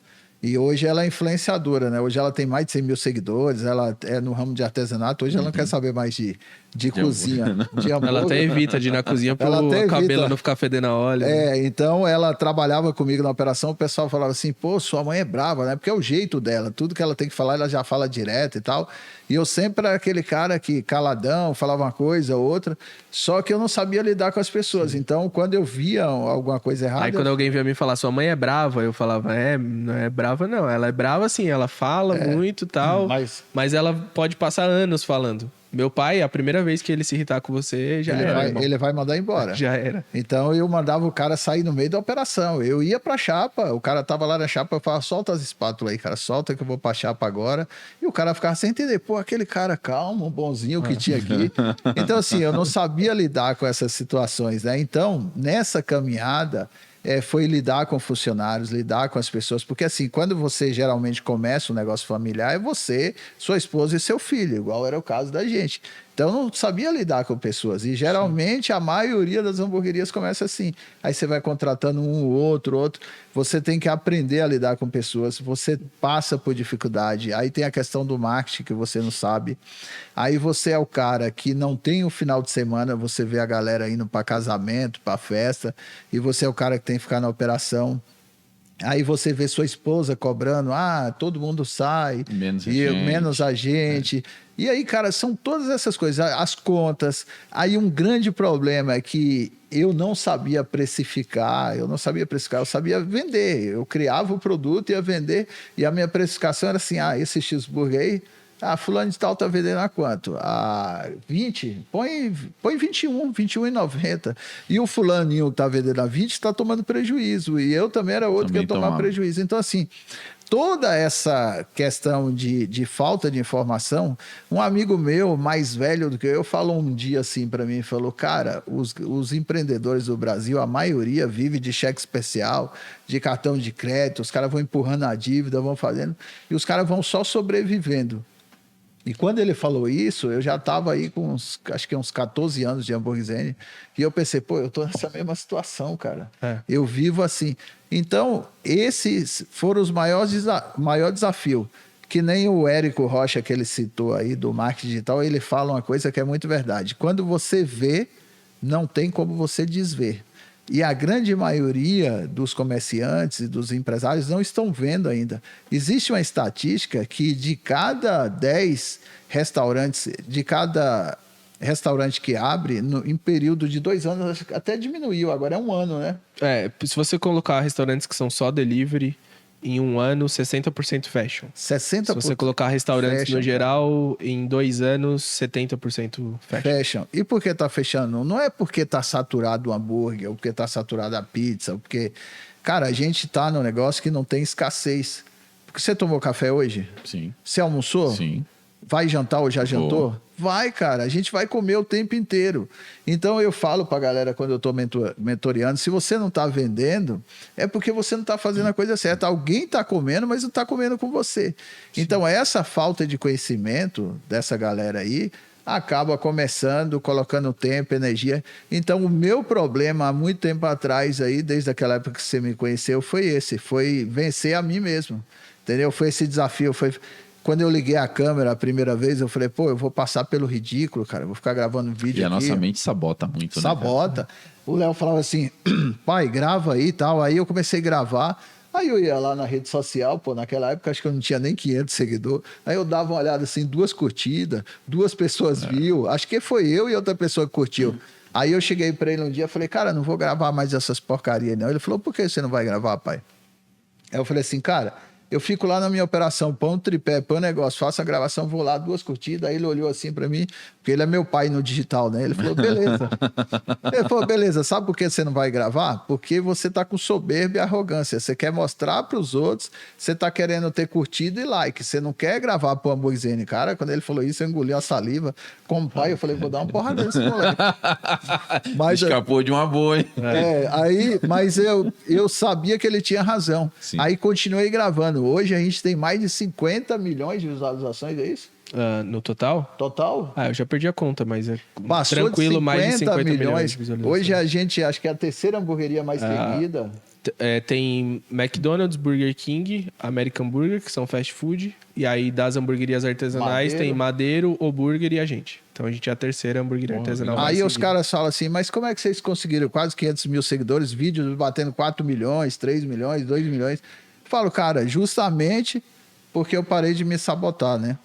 e hoje ela é influenciadora, né? Hoje ela tem mais de 100 mil seguidores, ela é no ramo de artesanato, hoje ela não quer saber mais de cozinha, de hambúrguer. Ela até evita de ir na cozinha pro cabelo não ficar fedendo a óleo. É, então ela trabalhava comigo na operação, o pessoal falava assim, pô, sua mãe é brava, né? Porque é o jeito dela, tudo que ela tem que falar, ela já fala direto e tal. E eu sempre era aquele cara que caladão, falava uma coisa, outra, só que eu não sabia lidar com as pessoas. Então, quando eu via alguma coisa errada... Aí quando alguém via me falar, sua mãe é brava, eu falava, não é brava não, ela é brava sim, ela fala muito e tal, mas ela pode passar anos falando. Meu pai, a primeira vez que ele se irritar com você, ele vai mandar embora. Já era. Então eu mandava o cara sair no meio da operação. Eu ia pra chapa, o cara tava lá na chapa, eu falava, solta as espátulas aí, cara, solta que eu vou pra chapa agora. E o cara ficava sem entender, pô, aquele cara calmo, bonzinho que tinha aqui. Então assim, eu não sabia lidar com essas situações, né? Então, nessa caminhada... foi lidar com funcionários, lidar com as pessoas, porque assim, quando você geralmente começa um negócio familiar, é você, sua esposa e seu filho, igual era o caso da gente. Então eu não sabia lidar com pessoas, e geralmente a maioria das hamburguerias começa assim, aí você vai contratando um, outro, você tem que aprender a lidar com pessoas, você passa por dificuldade, aí tem a questão do marketing que você não sabe, aí você é o cara que não tem o final de semana, você vê a galera indo para casamento, para festa, e você é o cara que tem que ficar na operação. Aí você vê sua esposa cobrando, todo mundo sai, menos a gente. E aí, cara, são todas essas coisas, as contas. Aí um grande problema é que eu não sabia precificar, eu sabia vender. Eu criava o produto e ia vender, e a minha precificação era assim, esse cheeseburger aí, fulano de tal tá vendendo a quanto? 20? Põe 21,90. E o fulaninho que tá vendendo a 20 está tomando prejuízo. E eu também era outro que ia tomar prejuízo. Então, assim, toda essa questão de falta de informação, um amigo meu, mais velho do que eu, falou um dia assim para mim, falou, cara, os empreendedores do Brasil, a maioria vive de cheque especial, de cartão de crédito, os caras vão empurrando a dívida, vão fazendo, e os caras vão só sobrevivendo. E quando ele falou isso, eu já estava aí com acho que uns 14 anos de Hamburguesene, e eu pensei, pô, eu estou nessa mesma situação, cara. Eu vivo assim. Então, esses foram os maior desafio. Que nem o Érico Rocha, que ele citou aí, do marketing digital, ele fala uma coisa que é muito verdade. Quando você vê, não tem como você desver. E a grande maioria dos comerciantes e dos empresários não estão vendo ainda. Existe uma estatística que de cada 10 restaurantes, de cada restaurante que abre, em período de 2 anos, até diminuiu, agora é 1 ano, né? Se você colocar restaurantes que são só delivery, em 1 ano, 60% fecham. 60%. Se você colocar restaurantes no geral, em 2 anos, 70% fecham. E por que tá fechando? Não é porque tá saturado o hambúrguer, ou porque tá saturado a pizza, ou porque... Cara, a gente tá num negócio que não tem escassez. Porque você tomou café hoje? Sim. Você almoçou? Sim. Vai jantar ou já jantou? Vai, cara. A gente vai comer o tempo inteiro. Então, eu falo pra galera, quando eu tô mentoreando, se você não tá vendendo, é porque você não tá fazendo a coisa certa. Alguém tá comendo, mas não tá comendo com você. Sim. Então, essa falta de conhecimento dessa galera aí acaba começando, colocando tempo, energia. Então, o meu problema, há muito tempo atrás, aí, desde aquela época que você me conheceu, foi esse. Foi vencer a mim mesmo. Entendeu? Foi esse desafio, Quando eu liguei a câmera a primeira vez, eu falei, pô, eu vou passar pelo ridículo, cara. Eu vou ficar gravando vídeo aqui. E a nossa mente sabota muito, Sabota. O Léo falava assim, pai, grava aí e tal. Aí eu comecei a gravar. Aí eu ia lá na rede social, pô, naquela época acho que eu não tinha nem 500 seguidores. Aí eu dava uma olhada assim, 2 curtidas, 2 pessoas viu. Acho que foi eu e outra pessoa que curtiu. Aí eu cheguei pra ele um dia e falei, cara, não vou gravar mais essas porcarias não. Ele falou, por que você não vai gravar, pai? Aí eu falei assim, cara... Eu fico lá na minha operação, põe um tripé, põe um negócio, faço a gravação, vou lá, 2 curtidas. Aí ele olhou assim pra mim, porque ele é meu pai no digital, né? Ele falou, beleza. Ele falou, beleza, sabe por que você não vai gravar? Porque você tá com soberba e arrogância. Você quer mostrar pros outros, você tá querendo ter curtido e like. Você não quer gravar pro Hamburguesene. Cara, quando ele falou isso, eu engoli a saliva. Como pai, eu falei, vou dar uma porrada nesse moleque. Mas, escapou de uma boa, hein? Mas eu sabia que ele tinha razão. Sim. Aí continuei gravando. Hoje a gente tem mais de 50 milhões de visualizações, é isso? No total? Total? Eu já perdi a conta, mas é Passou tranquilo, de 50 mais de 50 milhões de milhões. visualizações. Hoje a gente, acho que é a terceira hamburgueria mais seguida. Tem McDonald's, Burger King, American Burger, que são fast food. E aí, das hamburguerias artesanais, tem Madeiro, O Burger e a gente. Então, a gente é a terceira hamburgueria artesanal mais Aí os seguida. caras falam assim, mas como é que vocês conseguiram quase 500 mil seguidores, vídeos batendo 4 milhões, 3 milhões, 2 milhões? Eu falo, cara, justamente porque eu parei de me sabotar, né?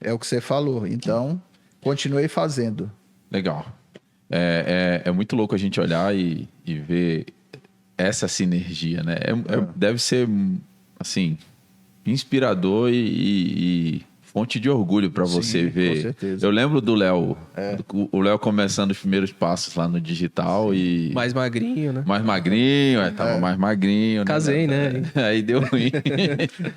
É o que você falou. Então, continuei fazendo. Legal. É muito louco a gente olhar e ver essa sinergia, né? Deve ser, assim, inspirador e fonte de orgulho para você ver. Com certeza. Eu lembro do Léo, o Léo começando os primeiros passos lá no digital e... Mais magrinho, né? Mais magrinho, tava mais magrinho. Casei, né? Aí deu ruim.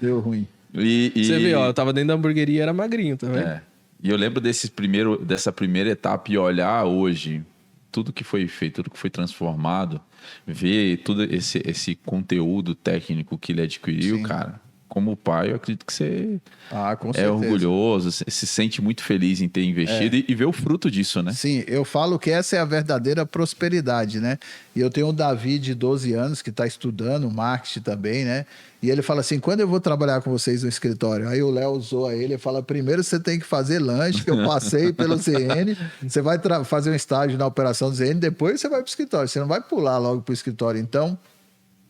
Deu ruim. Você vê, ó, eu tava dentro da hamburgueria e era magrinho, tá vendo? E eu lembro dessa primeira etapa e olhar hoje tudo que foi feito, tudo que foi transformado, ver todo esse conteúdo técnico que ele adquiriu, cara. Como pai, eu acredito que você Com é certeza. orgulhoso, se sente muito feliz em ter investido e ver o fruto disso, né? Sim, eu falo que essa é a verdadeira prosperidade, né? E eu tenho um Davi de 12 anos que está estudando marketing também, né? E ele fala assim, quando eu vou trabalhar com vocês no escritório? Aí o Léo zoa ele e fala, primeiro você tem que fazer lanche, que eu passei pelo ZN, você vai fazer um estágio na operação do ZN, depois você vai para o escritório, você não vai pular logo para o escritório. Então,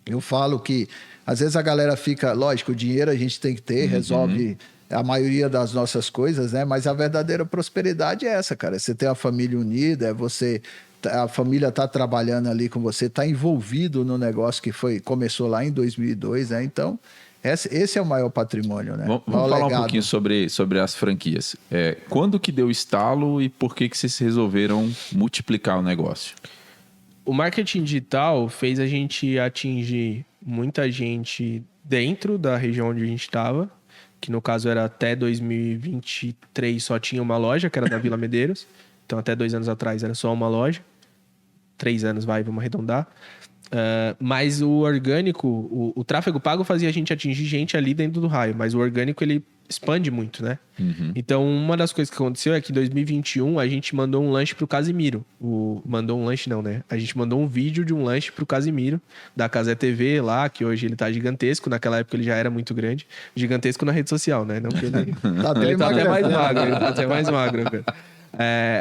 eu falo que às vezes a galera fica, lógico, o dinheiro a gente tem que ter, resolve a maioria das nossas coisas, né? Mas a verdadeira prosperidade é essa, cara. Você ter a família unida, a família tá trabalhando ali com você, tá envolvido no negócio que começou lá em 2002, né? Então, esse é o maior patrimônio, né? Vamos falar um pouquinho sobre as franquias. Quando que deu estalo e por que vocês resolveram multiplicar o negócio? O marketing digital fez a gente atingir muita gente dentro da região onde a gente estava, que no caso era até 2023 só tinha uma loja, que era da Vila Medeiros. Então até 2 anos atrás era só uma loja. 3 anos, vamos arredondar. Mas o orgânico, o tráfego pago fazia a gente atingir gente ali dentro do raio, mas o orgânico ele expande muito, né? Então uma das coisas que aconteceu é que em 2021 a gente mandou um lanche pro Casimiro. Mandou um lanche não, né? A gente mandou um vídeo de um lanche pro Casimiro, da Casé TV lá, que hoje ele tá gigantesco, naquela época ele já era muito grande. Gigantesco na rede social, né? Não que ele ele tá até mais magro, ele tá até mais magro, cara.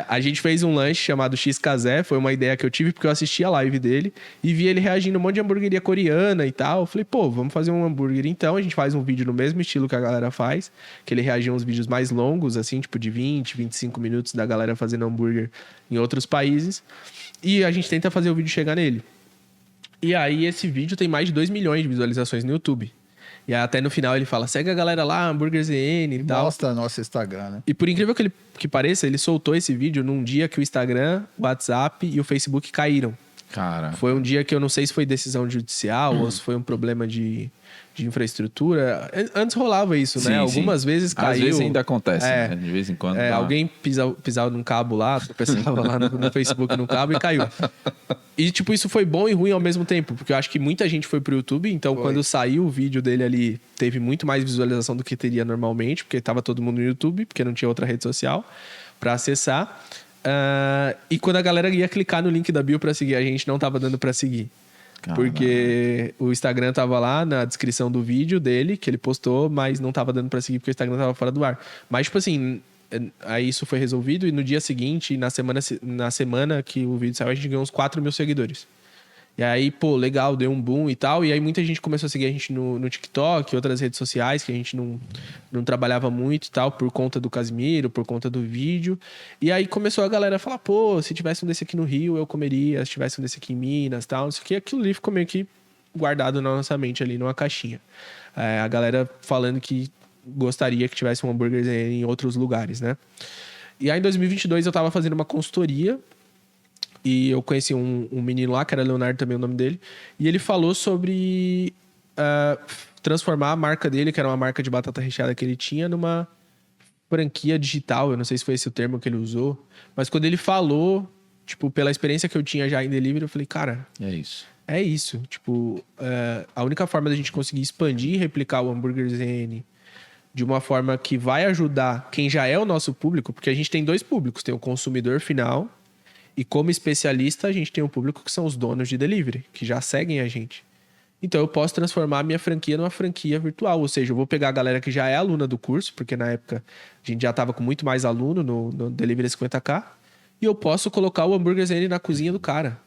A gente fez um lanche chamado X Casé, foi uma ideia que eu tive porque eu assisti a live dele e vi ele reagindo a um monte de hamburgueria coreana e tal. Eu falei, pô, vamos fazer um hambúrguer então. A gente faz um vídeo no mesmo estilo que a galera faz, que ele reagia a uns vídeos mais longos, assim, tipo de 20, 25 minutos da galera fazendo hambúrguer em outros países. E a gente tenta fazer o vídeo chegar nele. E aí esse vídeo tem mais de 2 milhões de visualizações no YouTube. E aí até no final ele fala, segue a galera lá, Hambúrguer ZN e tal. Mostra nosso Instagram, né? E por incrível que pareça, ele soltou esse vídeo num dia que o Instagram, o WhatsApp e o Facebook caíram. Cara. Foi um dia que eu não sei se foi decisão judicial ou se foi um problema de infraestrutura. Antes rolava isso, né? Algumas vezes caiu. Às vezes ainda acontece, né? De vez em quando. Alguém pisava num cabo lá, tropeçava lá no Facebook no cabo e caiu. E, tipo, isso foi bom e ruim ao mesmo tempo, porque eu acho que muita gente foi pro YouTube, então quando saiu o vídeo dele ali, teve muito mais visualização do que teria normalmente, porque tava todo mundo no YouTube, porque não tinha outra rede social pra acessar. E quando a galera ia clicar no link da bio pra seguir a gente, não tava dando pra seguir. Porque o Instagram tava lá na descrição do vídeo dele, que ele postou, mas não tava dando pra seguir porque o Instagram tava fora do ar. Mas, tipo assim, aí isso foi resolvido e no dia seguinte, na semana que o vídeo saiu, a gente ganhou uns 4 mil seguidores. E aí, pô, legal, deu um boom e tal. E aí muita gente começou a seguir a gente no TikTok, outras redes sociais que a gente não trabalhava muito e tal, por conta do Casimiro, por conta do vídeo. E aí começou a galera a falar, pô, se tivesse um desse aqui no Rio, eu comeria. Se tivesse um desse aqui em Minas e tal, não sei o que. Aquilo ali ficou meio que guardado na nossa mente ali, numa caixinha. A galera falando que gostaria que tivesse um hambúrguer em outros lugares, né? E aí em 2022 eu tava fazendo uma consultoria e eu conheci um menino lá, que era Leonardo também o nome dele, e ele falou sobre transformar a marca dele, que era uma marca de batata recheada que ele tinha, numa franquia digital. Eu não sei se foi esse o termo que ele usou, mas quando ele falou, tipo, pela experiência que eu tinha já em delivery, eu falei, cara... É isso. Tipo, a única forma da gente conseguir expandir e replicar o Hambúrguer ZN de uma forma que vai ajudar quem já é o nosso público, porque a gente tem 2 públicos, tem o consumidor final e como especialista a gente tem um público que são os donos de delivery, que já seguem a gente. Então eu posso transformar a minha franquia numa franquia virtual, ou seja, eu vou pegar a galera que já é aluna do curso, porque na época a gente já estava com muito mais aluno no Delivery 50K, e eu posso colocar o Hambúrguer ZN na cozinha do cara.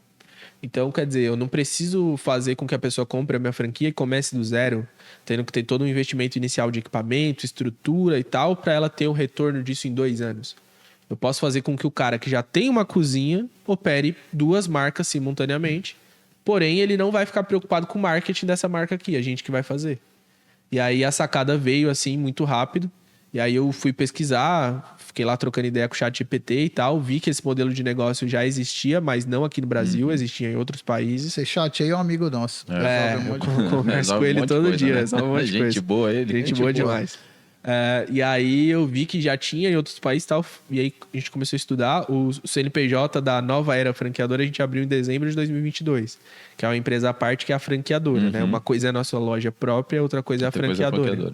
Então, quer dizer, eu não preciso fazer com que a pessoa compre a minha franquia e comece do zero, tendo que ter todo um investimento inicial de equipamento, estrutura e tal, para ela ter o retorno disso em 2 anos. Eu posso fazer com que o cara que já tem uma cozinha opere 2 marcas simultaneamente, porém ele não vai ficar preocupado com o marketing dessa marca aqui, a gente que vai fazer. E aí a sacada veio assim muito rápido. E aí eu fui pesquisar, fiquei lá trocando ideia com o ChatGPT e tal, vi que esse modelo de negócio já existia, mas não aqui no Brasil, existia em outros países. Esse chat aí é um amigo nosso. Eu converso com ele todo dia, resolve um monte de coisa. Gente boa ele. Gente boa demais. E aí eu vi que já tinha em outros países e tal, e aí a gente começou a estudar. O CNPJ da nova era franqueadora a gente abriu em dezembro de 2022, que é uma empresa à parte que é a franqueadora, né? Uma coisa é a nossa loja própria, outra coisa é a franqueadora.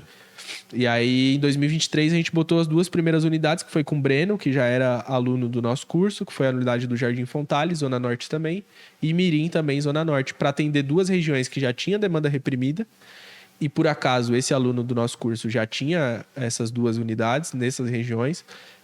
E aí, em 2023, a gente botou as 2 primeiras unidades, que foi com o Breno, que já era aluno do nosso curso, que foi a unidade do Jardim Fontales, Zona Norte também, e Mirim também, Zona Norte, para atender 2 regiões que já tinha demanda reprimida. E por acaso, esse aluno do nosso curso já tinha essas 2 unidades nessas regiões.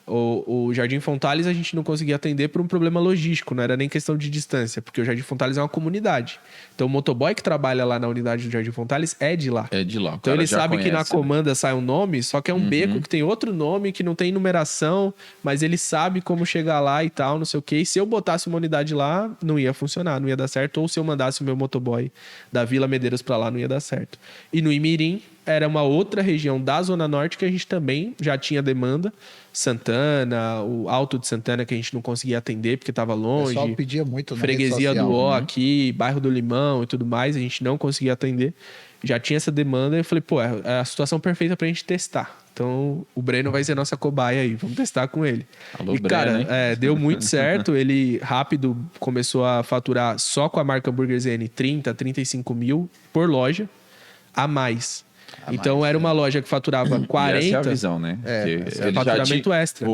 O Jardim Fontales a gente não conseguia atender por um problema logístico, não era nem questão de distância, porque o Jardim Fontales é uma comunidade. Então o motoboy que trabalha lá na unidade do Jardim Fontales é de lá. É de lá. Então ele sabe que na comanda sai um nome, só que é um beco que tem outro nome, que não tem numeração, mas ele sabe como chegar lá e tal, não sei o quê. E se eu botasse uma unidade lá, não ia funcionar, não ia dar certo. Ou se eu mandasse o meu motoboy da Vila Medeiros para lá, não ia dar certo. E no Imirim era uma outra região da Zona Norte que a gente também já tinha demanda. Santana, o Alto de Santana que a gente não conseguia atender porque estava longe. O pessoal pedia muito na Freguesia rede social, do Ó aqui, bairro do Limão e tudo mais, a gente não conseguia atender. Já tinha essa demanda e eu falei, pô, é a situação perfeita pra gente testar. Então, o Breno vai ser nossa cobaia aí, vamos testar com ele. Alô, e, Breno, cara, deu muito certo. Ele rápido começou a faturar só com a marca Hambúrguer ZN 30, 35 mil por loja a mais. Então era uma loja que faturava 40. E essa é a visão, né? É faturamento extra.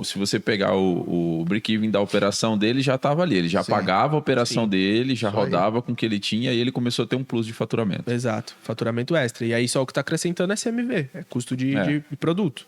Se você pegar o break-even da operação dele, já estava ali. Ele já pagava a operação dele, já rodava com o que ele tinha e ele começou a ter um plus de faturamento. Exato, faturamento extra. E aí só o que está acrescentando é CMV, é custo de produto.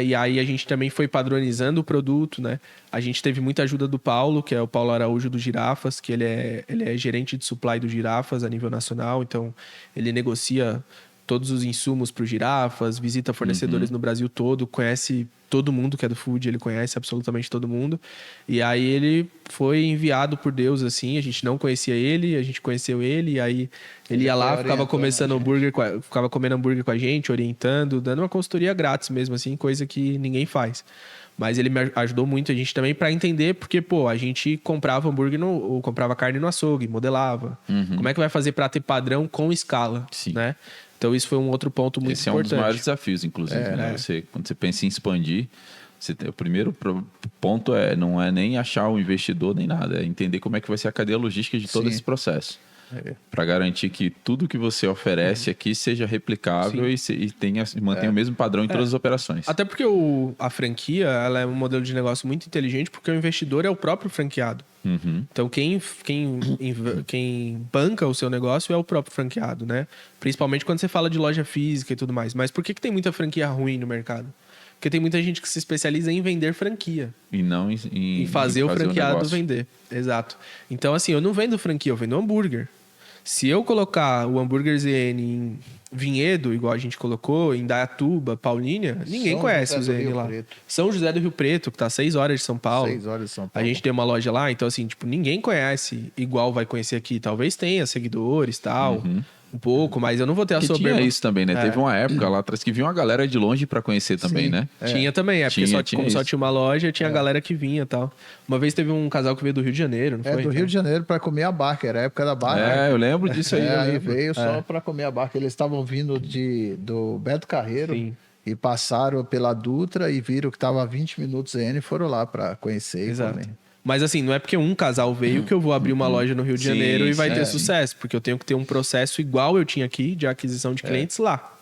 E aí a gente também foi padronizando o produto, né? A gente teve muita ajuda do Paulo, que é o Paulo Araújo do Girafas, que ele é gerente de supply do Girafas a nível nacional. Então ele negocia todos os insumos para o Girafas, visita fornecedores no Brasil todo, conhece todo mundo que é do food, ele conhece absolutamente todo mundo. E aí ele foi enviado por Deus, assim, a gente não conhecia ele, a gente conheceu ele, e aí ele ia lá, ficava comendo hambúrguer com a gente, orientando, dando uma consultoria grátis mesmo, assim, coisa que ninguém faz. Mas ele me ajudou muito a gente também para entender, porque, pô, a gente comprava hambúrguer ou comprava carne no açougue, modelava. Como é que vai fazer para ter padrão com escala, né? Então, isso foi um outro ponto muito importante. Esse é um dos maiores desafios, inclusive. Né? Quando você pensa em expandir, o primeiro ponto não é nem achar o investidor nem nada, é entender como é que vai ser a cadeia logística de todo esse processo. Para garantir que tudo que você oferece aqui seja replicável e mantenha o mesmo padrão em todas as operações. Até porque a franquia ela é um modelo de negócio muito inteligente, porque o investidor é o próprio franqueado. Então, quem banca o seu negócio é o próprio franqueado, né? Principalmente quando você fala de loja física e tudo mais. Mas por que tem muita franquia ruim no mercado? Porque tem muita gente que se especializa em vender franquia. E não em fazer o franqueado vender. Exato. Então, assim, eu não vendo franquia, eu vendo hambúrguer. Se eu colocar o Hambúrguer ZN em Vinhedo, igual a gente colocou, em Dayatuba, Paulínia, ninguém conhece o ZN lá. São José do Rio Preto, que tá 6 horas de São Paulo. 6 horas de São Paulo. A gente tem uma loja lá, então assim, tipo, ninguém conhece igual vai conhecer aqui. Talvez tenha seguidores e tal, um pouco, mas eu não vou ter a soberba. Tinha isso também, né? Teve uma época lá atrás que vinha uma galera de longe pra conhecer também, né? Tinha também, porque como só tinha uma loja, tinha a galera que vinha e tal. Uma vez teve um casal que veio do Rio de Janeiro, não foi? Do Rio de Janeiro pra comer a barca, era a época da barca. Eu lembro disso aí. Aí veio só pra comer a barca. Eles estavam vindo do Beto Carreiro e passaram pela Dutra e viram que tava a 20 minutos e foram lá pra conhecer. Exato. E comer. Mas assim, não é porque um casal veio que eu vou abrir uma loja no Rio de Janeiro e vai ter sucesso. Porque eu tenho que ter um processo igual eu tinha aqui de aquisição de clientes lá.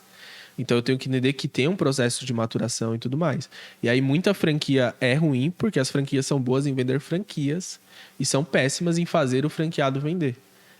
Então eu tenho que entender que tem um processo de maturação e tudo mais. E aí muita franquia é ruim porque as franquias são boas em vender franquias e são péssimas em fazer o franqueado vender.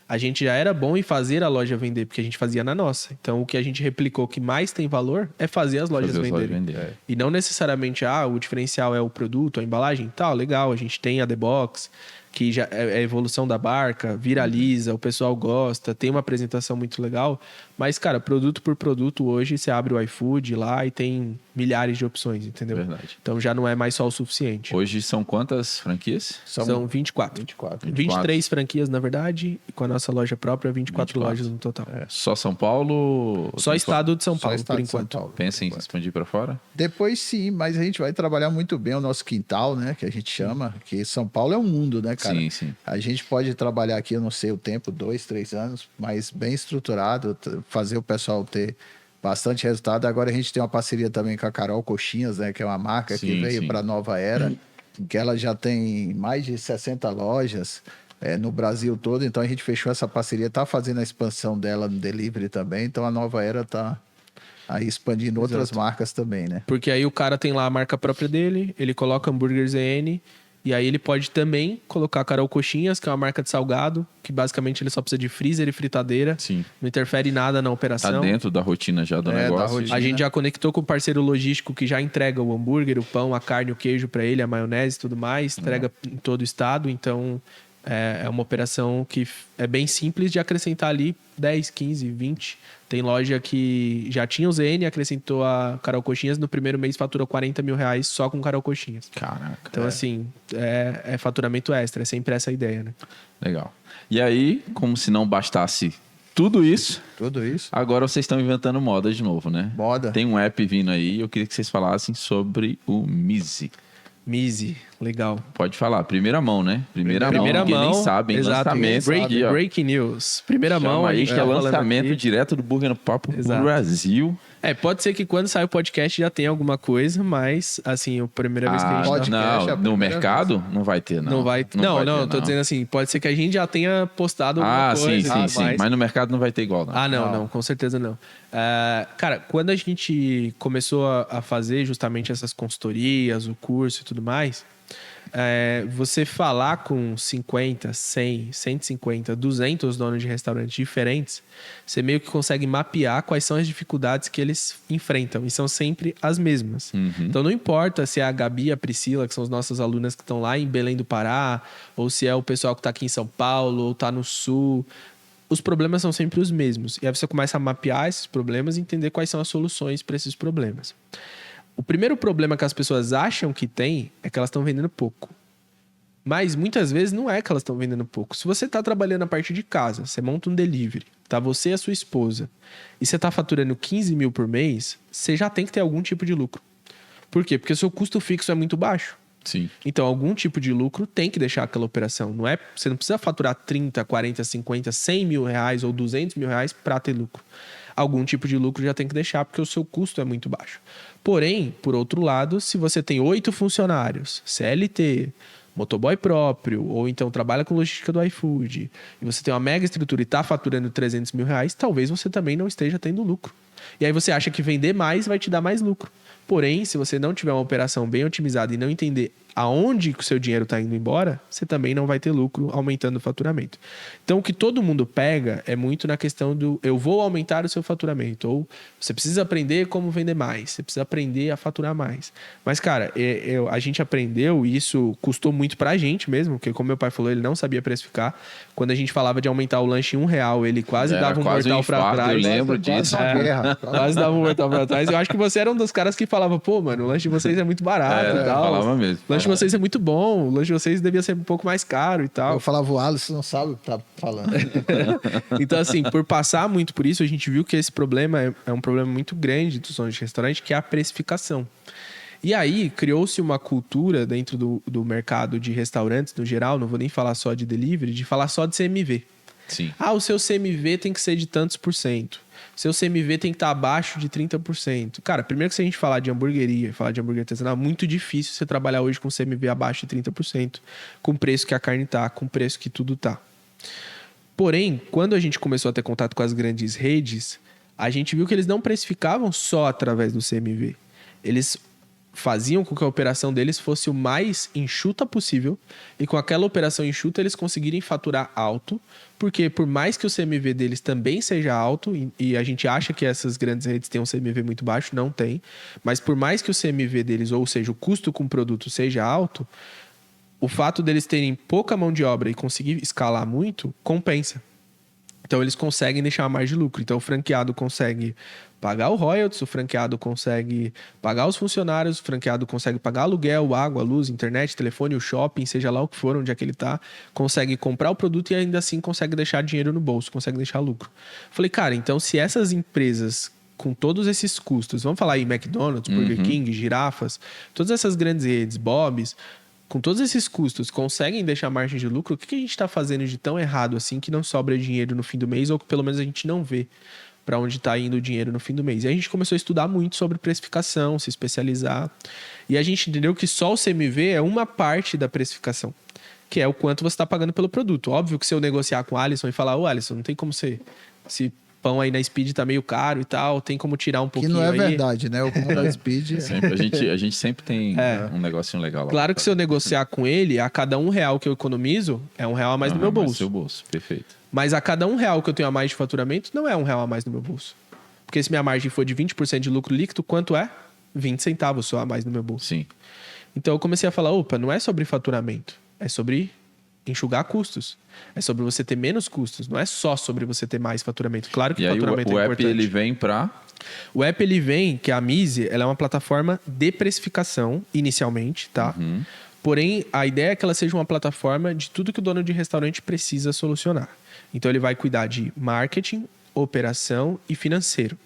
A gente já era bom em fazer a loja vender, porque a gente fazia na nossa. Então, o que a gente replicou que mais tem valor é fazer as lojas venderem. E não necessariamente, o diferencial é o produto, a embalagem. Tá, legal, a gente tem a The Box, que já é a evolução da barca, viraliza, o pessoal gosta, tem uma apresentação muito legal. Mas, cara, produto por produto, hoje você abre o iFood lá e tem milhares de opções, entendeu? Verdade. Então já não é mais só o suficiente. Hoje são quantas franquias? São 24. 23 franquias, na verdade, e com a nossa loja própria, 24 lojas no total. Só São Paulo? Só estado de São Paulo, por enquanto. Pensa em expandir para fora? Depois sim, mas a gente vai trabalhar muito bem o nosso quintal, né? Que a gente chama, que São Paulo é um mundo, né, cara? Sim, sim. A gente pode trabalhar aqui, eu não sei o tempo, 2, 3 anos, mas bem estruturado, fazer o pessoal ter bastante resultado. Agora a gente tem uma parceria também com a Carol Coxinhas, né? Que é uma marca que veio para a nova era, que ela já tem mais de 60 lojas no Brasil todo. Então a gente fechou essa parceria, está fazendo a expansão dela no delivery também. Então a nova era está aí expandindo outras marcas também, né? Porque aí o cara tem lá a marca própria dele, ele coloca hambúrguer ZN. E aí ele pode também colocar Carol Coxinhas, que é uma marca de salgado, que basicamente ele só precisa de freezer e fritadeira. Sim. Não interfere nada na operação. Tá dentro da rotina já do negócio. A gente já conectou com o parceiro logístico que já entrega o hambúrguer, o pão, a carne, o queijo para ele, a maionese e tudo mais. Entrega em todo o estado. Então é uma operação que é bem simples de acrescentar ali 10, 15, 20. Tem loja que já tinha o ZN, acrescentou a Carol Coxinhas. No primeiro mês faturou R$40 mil só com Carol Coxinhas. Caraca. Então, assim, é faturamento extra. É sempre essa a ideia, né? Legal. E aí, como se não bastasse tudo isso, agora vocês estão inventando moda de novo, né? Moda. Tem um app vindo aí. Eu queria que vocês falassem sobre o Mizi. Mizi, legal. Pode falar, primeira mão, né? Primeira mão, porque nem sabem. Exato. Lançamento. Breaking news. Primeira mão aí, que é lançamento aqui. direto do Burger no Papo do Brasil. Pode ser que quando sair o podcast já tenha alguma coisa, mas, assim, a primeira vez que a gente... Podcast, no mercado vez. Não vai ter, não. Não vai ter. Não, tô dizendo assim, pode ser que a gente já tenha postado alguma coisa. Sim. Mas no mercado não vai ter igual, não. Não, com certeza não. Cara, quando a gente começou a fazer justamente essas consultorias, o curso e tudo mais, você falar com 50, 100, 150, 200 donos de restaurantes diferentes, você meio que consegue mapear quais são as dificuldades que eles enfrentam, e são sempre as mesmas. Então não importa se é a Gabi e a Priscila, que são as nossas alunas que estão lá em Belém do Pará, ou se é o pessoal que está aqui em São Paulo, ou está no Sul, os problemas são sempre os mesmos. E aí você começa a mapear esses problemas e entender quais são as soluções para esses problemas. O primeiro problema que as pessoas acham que tem é que elas estão vendendo pouco. Mas muitas vezes não é que elas estão vendendo pouco. Se você está trabalhando a partir de casa, você monta um delivery, tá você e a sua esposa, e você está faturando 15 mil por mês, você já tem que ter algum tipo de lucro. Por quê? Porque o seu custo fixo é muito baixo. Sim. Então, algum tipo de lucro tem que deixar aquela operação. Você não precisa faturar 30, 40, 50, 100 mil reais ou 200 mil reais para ter lucro. Algum tipo de lucro já tem que deixar, porque o seu custo é muito baixo. Porém, por outro lado, se você tem 8 funcionários, CLT, motoboy próprio, ou então trabalha com logística do iFood, e você tem uma mega estrutura e está faturando 300 mil reais, talvez você também não esteja tendo lucro. E aí você acha que vender mais vai te dar mais lucro. Porém, se você não tiver uma operação bem otimizada e não entender aonde o seu dinheiro está indo embora, você também não vai ter lucro aumentando o faturamento. Então, o que todo mundo pega é muito na questão do eu vou aumentar o seu faturamento, ou você precisa aprender como vender mais, você precisa aprender a faturar mais. Mas, cara, a gente aprendeu e isso custou muito pra gente mesmo, porque como meu pai falou, ele não sabia precificar. Quando a gente falava de aumentar o lanche em R$1, ele quase dava um mortal pra trás. Eu lembro disso. Quase dava um mortal pra trás. Eu acho que você era um dos caras que falava, pô, mano, o lanche de vocês é muito barato e tal. Falava mesmo. O lanche de vocês é muito bom, o lanche de vocês devia ser um pouco mais caro e tal. Eu falava, o Alisson não sabe o que tá falando. Então, assim, por passar muito por isso, a gente viu que esse problema é um problema muito grande dos donos de restaurante, que é a precificação. E aí, criou-se uma cultura dentro do mercado de restaurantes, no geral, não vou nem falar só de delivery, de falar só de CMV. Sim. O seu CMV tem que ser de tantos por cento. Seu CMV tem que estar abaixo de 30%. Cara, primeiro que se a gente falar de hamburgueria, falar de hambúrguer artesanal, é muito difícil você trabalhar hoje com CMV abaixo de 30%, com o preço que a carne tá, com o preço que tudo tá. Porém, quando a gente começou a ter contato com as grandes redes, a gente viu que eles não precificavam só através do CMV. Eles faziam com que a operação deles fosse o mais enxuta possível e com aquela operação enxuta eles conseguirem faturar alto, porque por mais que o CMV deles também seja alto, e a gente acha que essas grandes redes têm um CMV muito baixo, não tem, mas por mais que o CMV deles, ou seja, o custo com o produto seja alto, o fato deles terem pouca mão de obra e conseguir escalar muito, compensa. Então eles conseguem deixar mais de lucro. Então o franqueado consegue pagar o royalties, o franqueado consegue pagar os funcionários, o franqueado consegue pagar aluguel, água, luz, internet, telefone, o shopping, seja lá o que for, onde é que ele está, consegue comprar o produto e ainda assim consegue deixar dinheiro no bolso, consegue deixar lucro. Falei, cara, então se essas empresas com todos esses custos, vamos falar aí McDonald's, Burger King, Girafas, todas essas grandes redes, Bob's, com todos esses custos, conseguem deixar margem de lucro, o que a gente está fazendo de tão errado assim que não sobra dinheiro no fim do mês ou que pelo menos a gente não vê para onde está indo o dinheiro no fim do mês? E a gente começou a estudar muito sobre precificação, se especializar, e a gente entendeu que só o CMV é uma parte da precificação, que é o quanto você está pagando pelo produto. Óbvio que se eu negociar com o Alisson e falar, ô Alisson, não tem como ser... Se pão aí na Speed tá meio caro e tal, tem como tirar um pouquinho aí. Que não é verdade, né? O pão da Speed... A gente sempre tem um negocinho legal lá. Claro que se eu negociar com ele, a cada R$1 que eu economizo, é R$1 a mais no meu bolso. Seu bolso, perfeito. Mas a cada R$1 que eu tenho a mais de faturamento, não é R$1 a mais no meu bolso. Porque se minha margem for de 20% de lucro líquido, quanto é? 20 centavos só a mais no meu bolso. Sim. Então eu comecei a falar, opa, não é sobre faturamento, é sobre enxugar custos. É sobre você ter menos custos, não é só sobre você ter mais faturamento. Claro que e o faturamento aí, é o importante. app ele vem para... O app ele vem, que é a Mizi, ela é uma plataforma de precificação inicialmente, tá? Porém, a ideia é que ela seja uma plataforma de tudo que o dono de restaurante precisa solucionar. Então ele vai cuidar de marketing, operação e financeiro,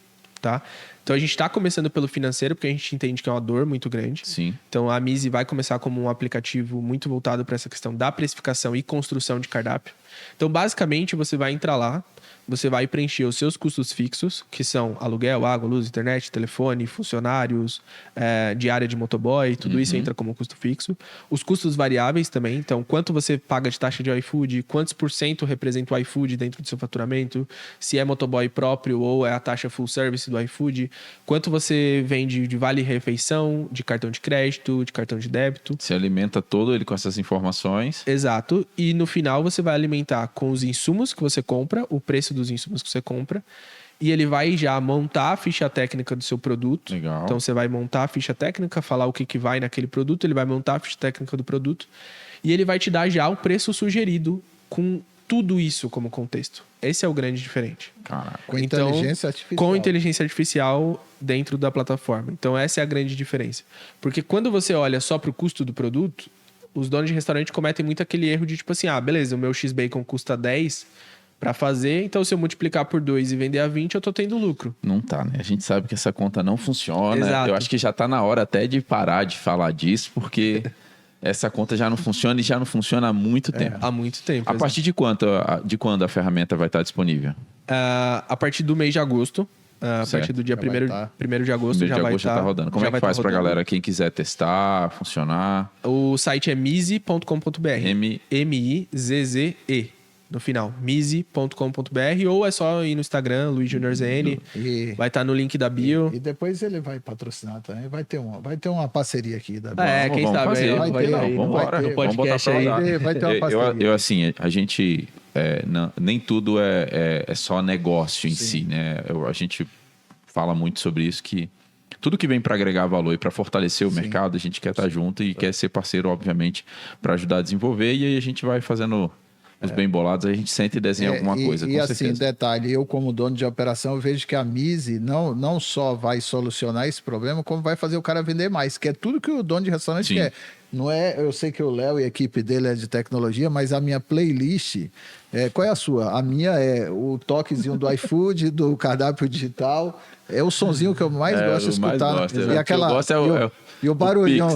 tá? Então a gente está começando pelo financeiro porque a gente entende que é uma dor muito grande. Sim. Então a Mizi vai começar como um aplicativo muito voltado para essa questão da precificação e construção de cardápio. Então basicamente você vai entrar lá, você vai preencher os seus custos fixos, que são aluguel, água, luz, internet, telefone, funcionários, diária de motoboy, tudo isso entra como custo fixo. Os custos variáveis também, então quanto você paga de taxa de iFood, quantos % representa o iFood dentro do seu faturamento, se é motoboy próprio ou é a taxa full service do iFood, quanto você vende de vale-refeição, de cartão de crédito, de cartão de débito. Se alimenta todo ele com essas informações. Exato, e no final você vai alimentar com os insumos que você compra, o preço dos insumos que você compra, e ele vai já montar a ficha técnica do seu produto. Legal. Então você vai montar a ficha técnica, falar o que vai naquele produto, ele vai montar a ficha técnica do produto e ele vai te dar já o preço sugerido com tudo isso como contexto. Esse é o grande diferente. Caraca. Com inteligência artificial. Com inteligência artificial dentro da plataforma. Então essa é a grande diferença. Porque quando você olha só para o custo do produto, os donos de restaurante cometem muito aquele erro de tipo assim, beleza, o meu X-Bacon custa 10 para fazer, então se eu multiplicar por 2 e vender a 20, eu tô tendo lucro. Não tá, né? A gente sabe que essa conta não funciona. Exato. Eu acho que já tá na hora até de parar de falar disso, porque essa conta já não funciona e já não funciona há muito tempo. Há muito tempo. A partir de quando a ferramenta vai estar disponível? A partir do mês de agosto. A partir do dia 1º de agosto já vai estar rodando. Como é que faz pra galera, quem quiser testar, funcionar? O site é mizi.com.br. M-I-Z-Z-E. No final, mizi.com.br, ou é só ir no Instagram, Luiz Junior ZN, vai estar no link da bio. E depois ele vai patrocinar também, vai ter uma parceria aqui da bio. Quem sabe fazer. aí, Vai ter, Vamos embora. no podcast aí. Vai ter uma parceria. Assim, a gente... nem tudo é só negócio em si, né? A gente fala muito sobre isso, que tudo que vem para agregar valor e para fortalecer o mercado, a gente quer estar junto e quer ser parceiro, obviamente, para ajudar a desenvolver. E aí a gente vai fazendo os bem bolados, aí a gente senta e desenha alguma coisa. E assim, detalhe, eu como dono de operação, eu vejo que a Mizi não só vai solucionar esse problema, como vai fazer o cara vender mais, que é tudo que o dono de restaurante quer. Não é, eu sei que o Léo e a equipe dele é de tecnologia, mas a minha playlist, qual é a sua? A minha é o toquezinho do iFood, do cardápio digital, é o sonzinho que eu mais gosto de escutar. E aquela... E o barulhão,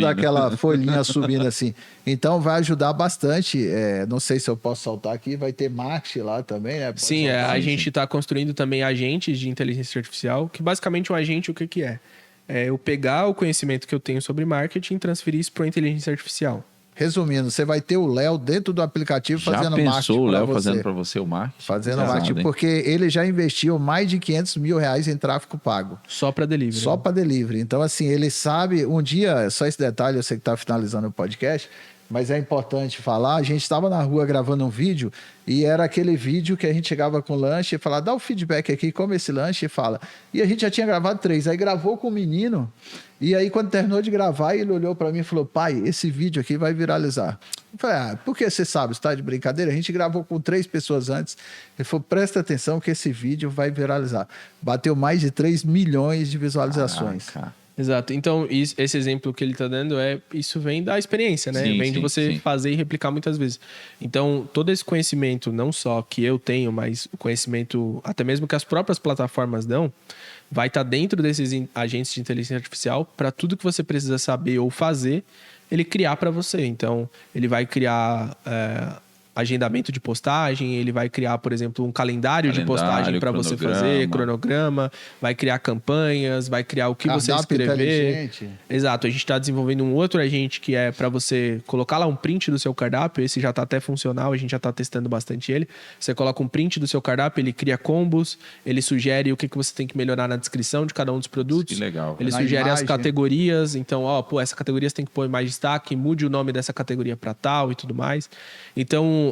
daquela folhinha subindo assim. Então vai ajudar bastante. Não sei se eu posso saltar aqui, vai ter marketing lá também, né? Sim, a gente está construindo também agentes de inteligência artificial, que basicamente um agente, o que é? É eu pegar o conhecimento que eu tenho sobre marketing e transferir isso para a inteligência artificial. Resumindo, você vai ter o Léo dentro do aplicativo Já fazendo marketing pensou o pra Léo você. fazendo para você o marketing? Fazendo Pesado, marketing, hein? porque ele já investiu mais de R$500 mil em tráfego pago. Só para delivery. Só para delivery. Então, assim, ele sabe... Um dia, só esse detalhe, eu sei que está finalizando o podcast, mas é importante falar, a gente estava na rua gravando um vídeo e era aquele vídeo que a gente chegava com o lanche e falava, dá o feedback aqui, come esse lanche e fala. E a gente já tinha gravado 3, aí gravou com o menino e aí quando terminou de gravar, ele olhou para mim e falou, pai, esse vídeo aqui vai viralizar. Eu falei, por que você sabe? Você está de brincadeira? A gente gravou com 3 pessoas antes. Ele falou, presta atenção que esse vídeo vai viralizar. Bateu mais de 3 milhões de visualizações. Caraca. Exato. Então, esse exemplo que ele está dando isso vem da experiência, né? Vem de você fazer e replicar muitas vezes. Então, todo esse conhecimento, não só que eu tenho, mas o conhecimento, até mesmo que as próprias plataformas dão, vai estar dentro desses agentes de inteligência artificial para tudo que você precisa saber ou fazer, ele criar para você. Então, ele vai criar agendamento de postagem, ele vai criar, por exemplo, um calendário de postagem para você fazer, cronograma, vai criar campanhas, vai criar o que você escrever. Exato, a gente está desenvolvendo um outro agente que é para você colocar lá um print do seu cardápio, esse já está até funcional, a gente já está testando bastante ele. Você coloca um print do seu cardápio, ele cria combos, ele sugere o que você tem que melhorar na descrição de cada um dos produtos. Que legal. Ele sugere as categorias, então, essa categoria você tem que pôr mais destaque, mude o nome dessa categoria para tal e tudo mais. Então,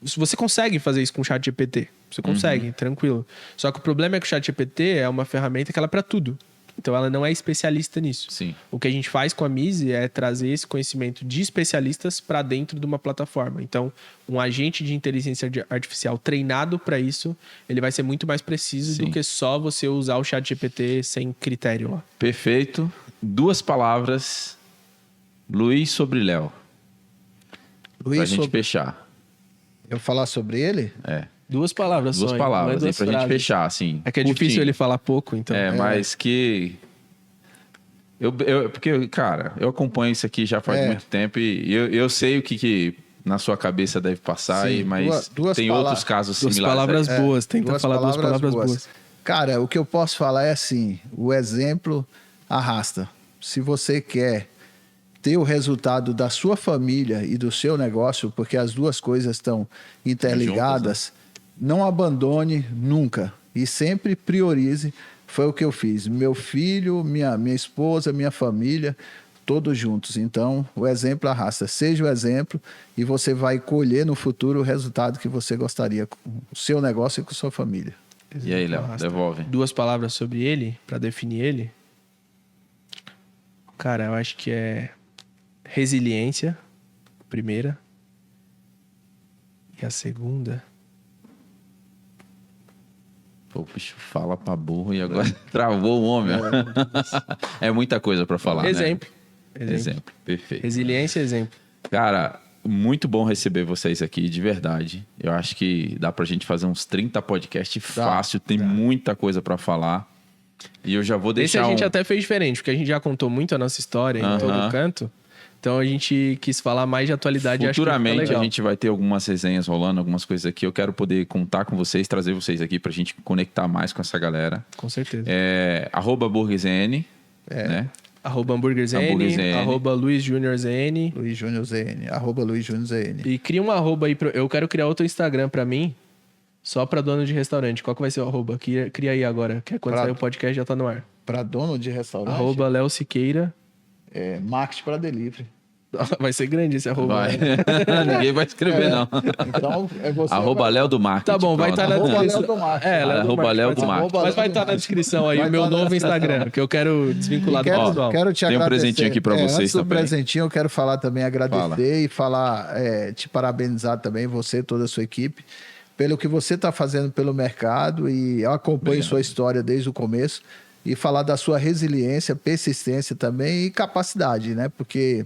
você consegue fazer isso com o ChatGPT. Você consegue, tranquilo. Só que o problema é que o ChatGPT é uma ferramenta que ela é para tudo. Então, ela não é especialista nisso. Sim. O que a gente faz com a Misi é trazer esse conhecimento de especialistas para dentro de uma plataforma. Então, um agente de inteligência artificial treinado para isso, ele vai ser muito mais preciso do que só você usar o ChatGPT sem critério lá. Perfeito. 2 palavras. Luiz sobre Léo. Pra gente fechar. Eu falar sobre ele? 2 palavras só. 2 palavras, aí pra gente fechar, assim. É que é difícil ele falar pouco, então. Mas que... Porque, cara, eu acompanho isso aqui já faz muito tempo e eu sei o que na sua cabeça deve passar, mas tem outros casos similares. 2 palavras boas, tenta falar 2 palavras boas. Cara, o que eu posso falar é assim, o exemplo arrasta. Se você quer ter o resultado da sua família e do seu negócio, porque as 2 coisas estão interligadas, juntas, né? Não abandone nunca e sempre priorize. Foi o que eu fiz. Meu filho, minha esposa, minha família, todos juntos. Então, o exemplo arrasta. Seja o exemplo e você vai colher no futuro o resultado que você gostaria com o seu negócio e com a sua família. E aí, Léo, devolve. 2 palavras sobre ele, para definir ele. Cara, eu acho que é resiliência, a primeira. E a segunda... Pô, o bicho fala pra burro e agora travou o homem. É muita coisa pra falar, exemplo. Né? Exemplo, perfeito. Resiliência e exemplo. Cara, muito bom receber vocês aqui, de verdade. Eu acho que dá pra gente fazer uns 30 podcasts fácil, tem muita coisa pra falar. E eu já vou deixar Esse a gente até fez diferente, porque a gente já contou muito a nossa história em todo canto. Então a gente quis falar mais de atualidade. Futuramente acho que a gente vai ter algumas resenhas rolando, algumas coisas aqui. Eu quero poder contar com vocês, trazer vocês aqui pra gente conectar mais com essa galera. Com certeza. @burgerzn, né? @hamburgerzn, @luisjunior_zn. LuisJuniorZN, @luisjuniorZN. E cria um arroba aí. Eu quero criar outro Instagram pra mim, só pra dono de restaurante. Qual que vai ser o arroba? Cria aí agora, que é quando sair o podcast já tá no ar. Pra dono de restaurante? @Léo Siqueira. Marketing para delivery. Vai ser grande esse arroba. Vai. Ninguém vai escrever, não. Então, é você. @Léo do Marketing. Tá bom, vai estar na descrição. Léo do Marketing. Mas vai estar na descrição aí o meu novo Instagram, que eu quero desvincular do pessoal. Quero te agradecer. Tem um presentinho aqui pra vocês antes do também. presentinho, eu quero falar também, agradecer e falar, te parabenizar também, você, toda a sua equipe, pelo que você está fazendo pelo mercado, e eu acompanho sua história desde o começo, e falar da sua resiliência, persistência também e capacidade, né? Porque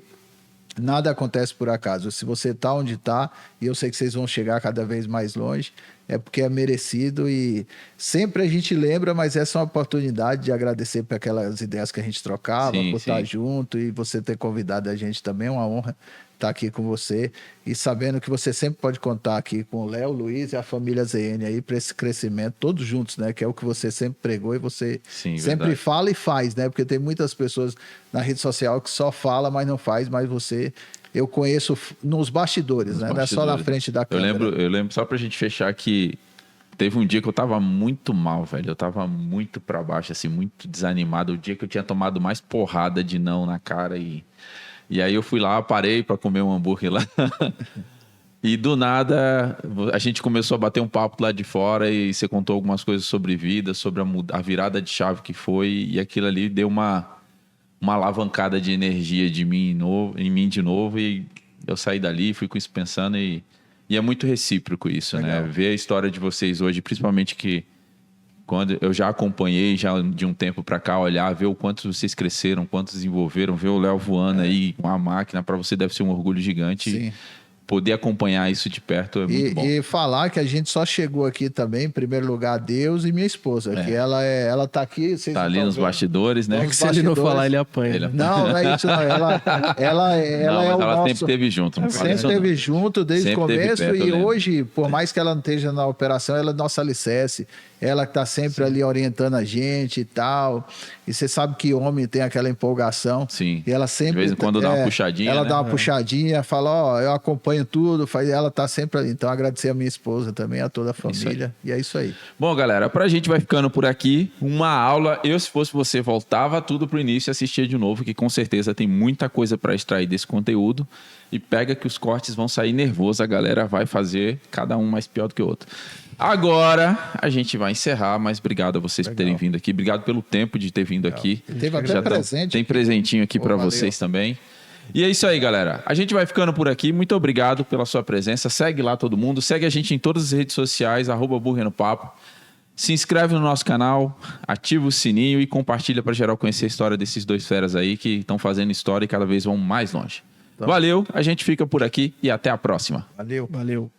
nada acontece por acaso. Se você está onde está, e eu sei que vocês vão chegar cada vez mais longe, é porque é merecido, e sempre a gente lembra, mas essa é uma oportunidade de agradecer por aquelas ideias que a gente trocava, por estar junto, e você ter convidado a gente também, é uma honra estar aqui com você, e sabendo que você sempre pode contar aqui com o Léo, o Luiz e a família ZN aí para esse crescimento, todos juntos, né? Que é o que você sempre pregou e você sempre fala e faz, né? Porque tem muitas pessoas na rede social que só fala, mas não faz, mas você eu conheço nos bastidores, né? Não é só na frente da câmera. Eu lembro, só pra gente fechar, que teve um dia que eu tava muito mal, velho. Eu tava muito pra baixo, assim, muito desanimado. O dia que eu tinha tomado mais porrada de não na cara. E aí eu fui lá, parei pra comer um hambúrguer lá. E do nada, a gente começou a bater um papo lá de fora e você contou algumas coisas sobre vida, sobre a virada de chave que foi. E aquilo ali deu uma alavancada de energia em mim de novo. E eu saí dali, fui com isso pensando e é muito recíproco isso, legal, né? Ver a história de vocês hoje, principalmente que quando eu já acompanhei já de um tempo para cá, olhar, ver o quanto vocês cresceram, quanto desenvolveram, ver o Léo voando aí com a máquina, para você deve ser um orgulho gigante. Sim. Poder acompanhar isso de perto é muito bom. E falar que a gente só chegou aqui também, em primeiro lugar, Deus e minha esposa, que ela tá aqui. Vocês tá ali nos bastidores, né? Se ele não falar, ele apanha. Não é isso, não. Ela é o nosso... sempre esteve junto. Sempre esteve junto desde o começo perto, e hoje, por mais que ela não esteja na operação, ela é nossa alicerce. Ela que tá sempre ali orientando a gente e tal. E você sabe que homem tem aquela empolgação. Sim. E ela sempre... De vez em quando dá uma puxadinha, ela, né? Dá uma puxadinha, fala, eu acompanho tudo. Ela tá sempre ali. Então, agradecer a minha esposa também, a toda a família. E é isso aí. Bom, galera, pra gente vai ficando por aqui. Uma aula. Eu, se fosse você, voltava tudo pro início e assistia de novo, que com certeza tem muita coisa para extrair desse conteúdo. E pega que os cortes vão sair nervosos. A galera vai fazer cada um mais pior do que o outro. Agora a gente vai encerrar, mas obrigado a vocês por terem vindo aqui. Obrigado pelo tempo de ter vindo aqui. Teve até presente. Tem presentinho aqui para vocês também. E é isso aí, galera. A gente vai ficando por aqui. Muito obrigado pela sua presença. Segue lá todo mundo. Segue a gente em todas as redes sociais, @burrenopapo. Se inscreve no nosso canal, ativa o sininho e compartilha para geral conhecer a história desses dois feras aí que estão fazendo história e cada vez vão mais longe. Valeu, a gente fica por aqui e até a próxima. Valeu. Valeu.